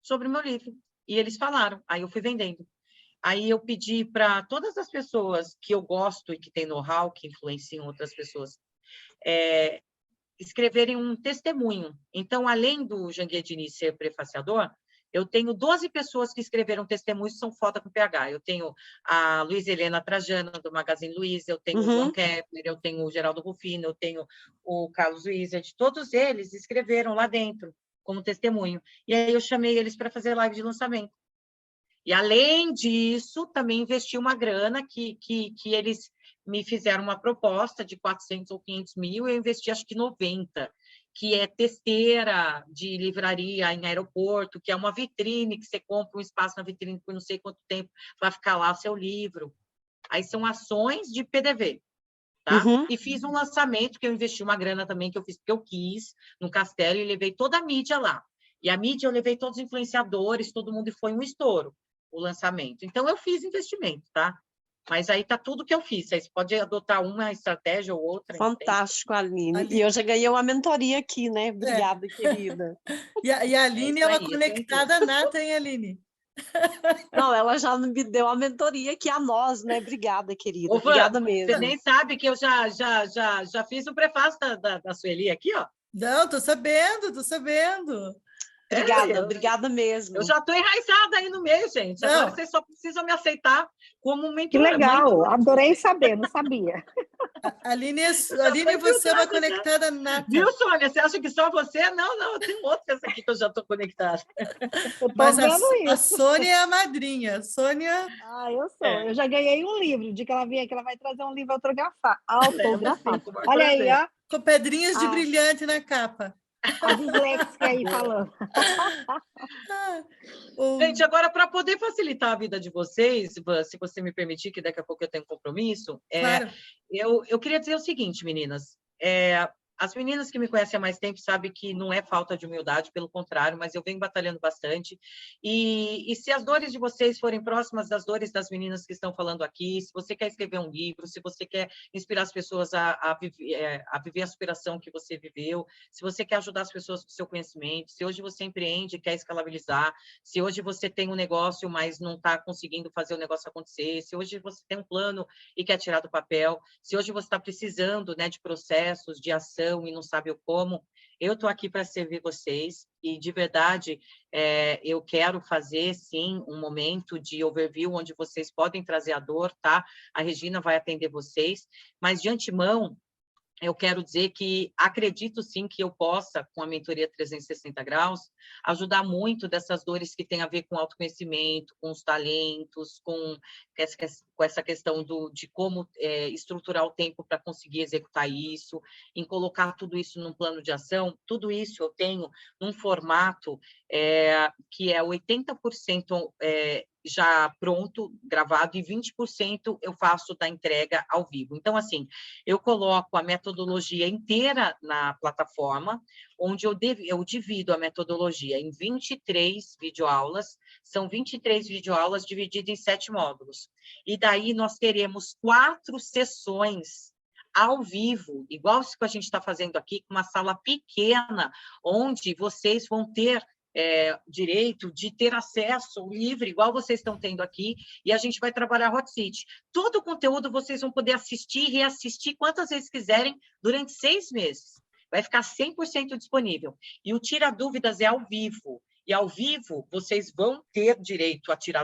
sobre o meu livro. E eles falaram. Aí eu fui vendendo. Aí eu pedi para todas as pessoas que eu gosto e que têm know-how, que influenciam outras pessoas, escreverem um testemunho. Então, além do Janguier Diniz ser prefaciador, eu tenho 12 pessoas que escreveram testemunhos, são foda com PH. Eu tenho a Luiz Helena Trajano, do Magazine Luiza, eu tenho o João Kepler, eu tenho o Geraldo Rufino, eu tenho o Carlos Wizard. Todos eles escreveram lá dentro, como testemunho. E aí eu chamei eles para fazer live de lançamento. E, além disso, também investi uma grana que eles me fizeram uma proposta de 400 ou 500 mil, eu investi acho que 90, que é testeira de livraria em aeroporto, que é uma vitrine, que você compra um espaço na vitrine por não sei quanto tempo vai ficar lá o seu livro. Aí são ações de PDV. Tá? E fiz um lançamento, que eu investi uma grana também, que eu fiz porque eu quis, no Castelo, e levei toda a mídia lá. E a mídia eu levei todos os influenciadores, todo mundo, e foi um estouro o lançamento. Então, eu fiz investimento, tá? Mas aí tá tudo que eu fiz. Vocês podem adotar uma estratégia ou outra. Fantástico, Aline. E eu já ganhei uma mentoria aqui, né? Obrigada, querida. E a Aline é uma conectada nata, hein, Aline? Não, ela já me deu a mentoria aqui a nós, né? Obrigada, querida. Ô, Obrigada Van, mesmo. você nem sabe que eu já fiz o prefácio da Sueli aqui, ó. Não, tô sabendo. Obrigada mesmo. Eu já estou enraizada aí no meio, gente. Não. Agora vocês só precisam me aceitar como mentora. Que legal, adorei saber, não sabia. Aline, você é uma conectada nata. Viu, Sônia? Você acha que só você? Não, eu tenho outras aqui que eu já estou conectada. Eu tô Mas vendo a isso. Sônia é a madrinha. Sônia... Eu sou. Eu já ganhei um livro, de que ela vinha que ela vai trazer um livro autografado. Sim, Olha aí, ó. Com pedrinhas de brilhante na capa. A disléxica aí falando. Gente, agora, para poder facilitar a vida de vocês, se você me permitir, que daqui a pouco eu tenho compromisso, Claro. eu queria dizer o seguinte, meninas. As meninas que me conhecem há mais tempo sabem que não é falta de humildade, pelo contrário, mas eu venho batalhando bastante. E se as dores de vocês forem próximas das dores das meninas que estão falando aqui, se você quer escrever um livro, se você quer inspirar as pessoas a viver a superação que você viveu, se você quer ajudar as pessoas com o seu conhecimento, se hoje você empreende e quer escalabilizar, se hoje você tem um negócio, mas não está conseguindo fazer o negócio acontecer, se hoje você tem um plano e quer tirar do papel, se hoje você está precisando, né, de processos, de ação, e não sabe o como, eu estou aqui para servir vocês, e de verdade eu quero fazer, sim, um momento de overview, onde vocês podem trazer a dor, tá? A Regina vai atender vocês, mas de antemão, eu quero dizer que acredito, sim, que eu possa, com a mentoria 360 graus, ajudar muito dessas dores que têm a ver com autoconhecimento, com os talentos, com essa questão de como estruturar o tempo para conseguir executar isso, em colocar tudo isso num plano de ação. Tudo isso eu tenho num formato que é 80% já pronto, gravado, e 20% eu faço da entrega ao vivo. Então, assim, eu coloco a metodologia inteira na plataforma, onde eu divido a metodologia em 23 videoaulas, são 23 videoaulas divididas em 7 módulos. E daí nós teremos 4 sessões ao vivo, igual isso que a gente está fazendo aqui, com uma sala pequena, onde vocês vão ter direito de ter acesso livre, igual vocês estão tendo aqui, e a gente vai trabalhar Hot Seat. Todo o conteúdo vocês vão poder assistir e reassistir quantas vezes quiserem durante 6 meses. Vai ficar 100% disponível. E o Tira Dúvidas é ao vivo. E ao vivo, vocês vão ter direito a tirar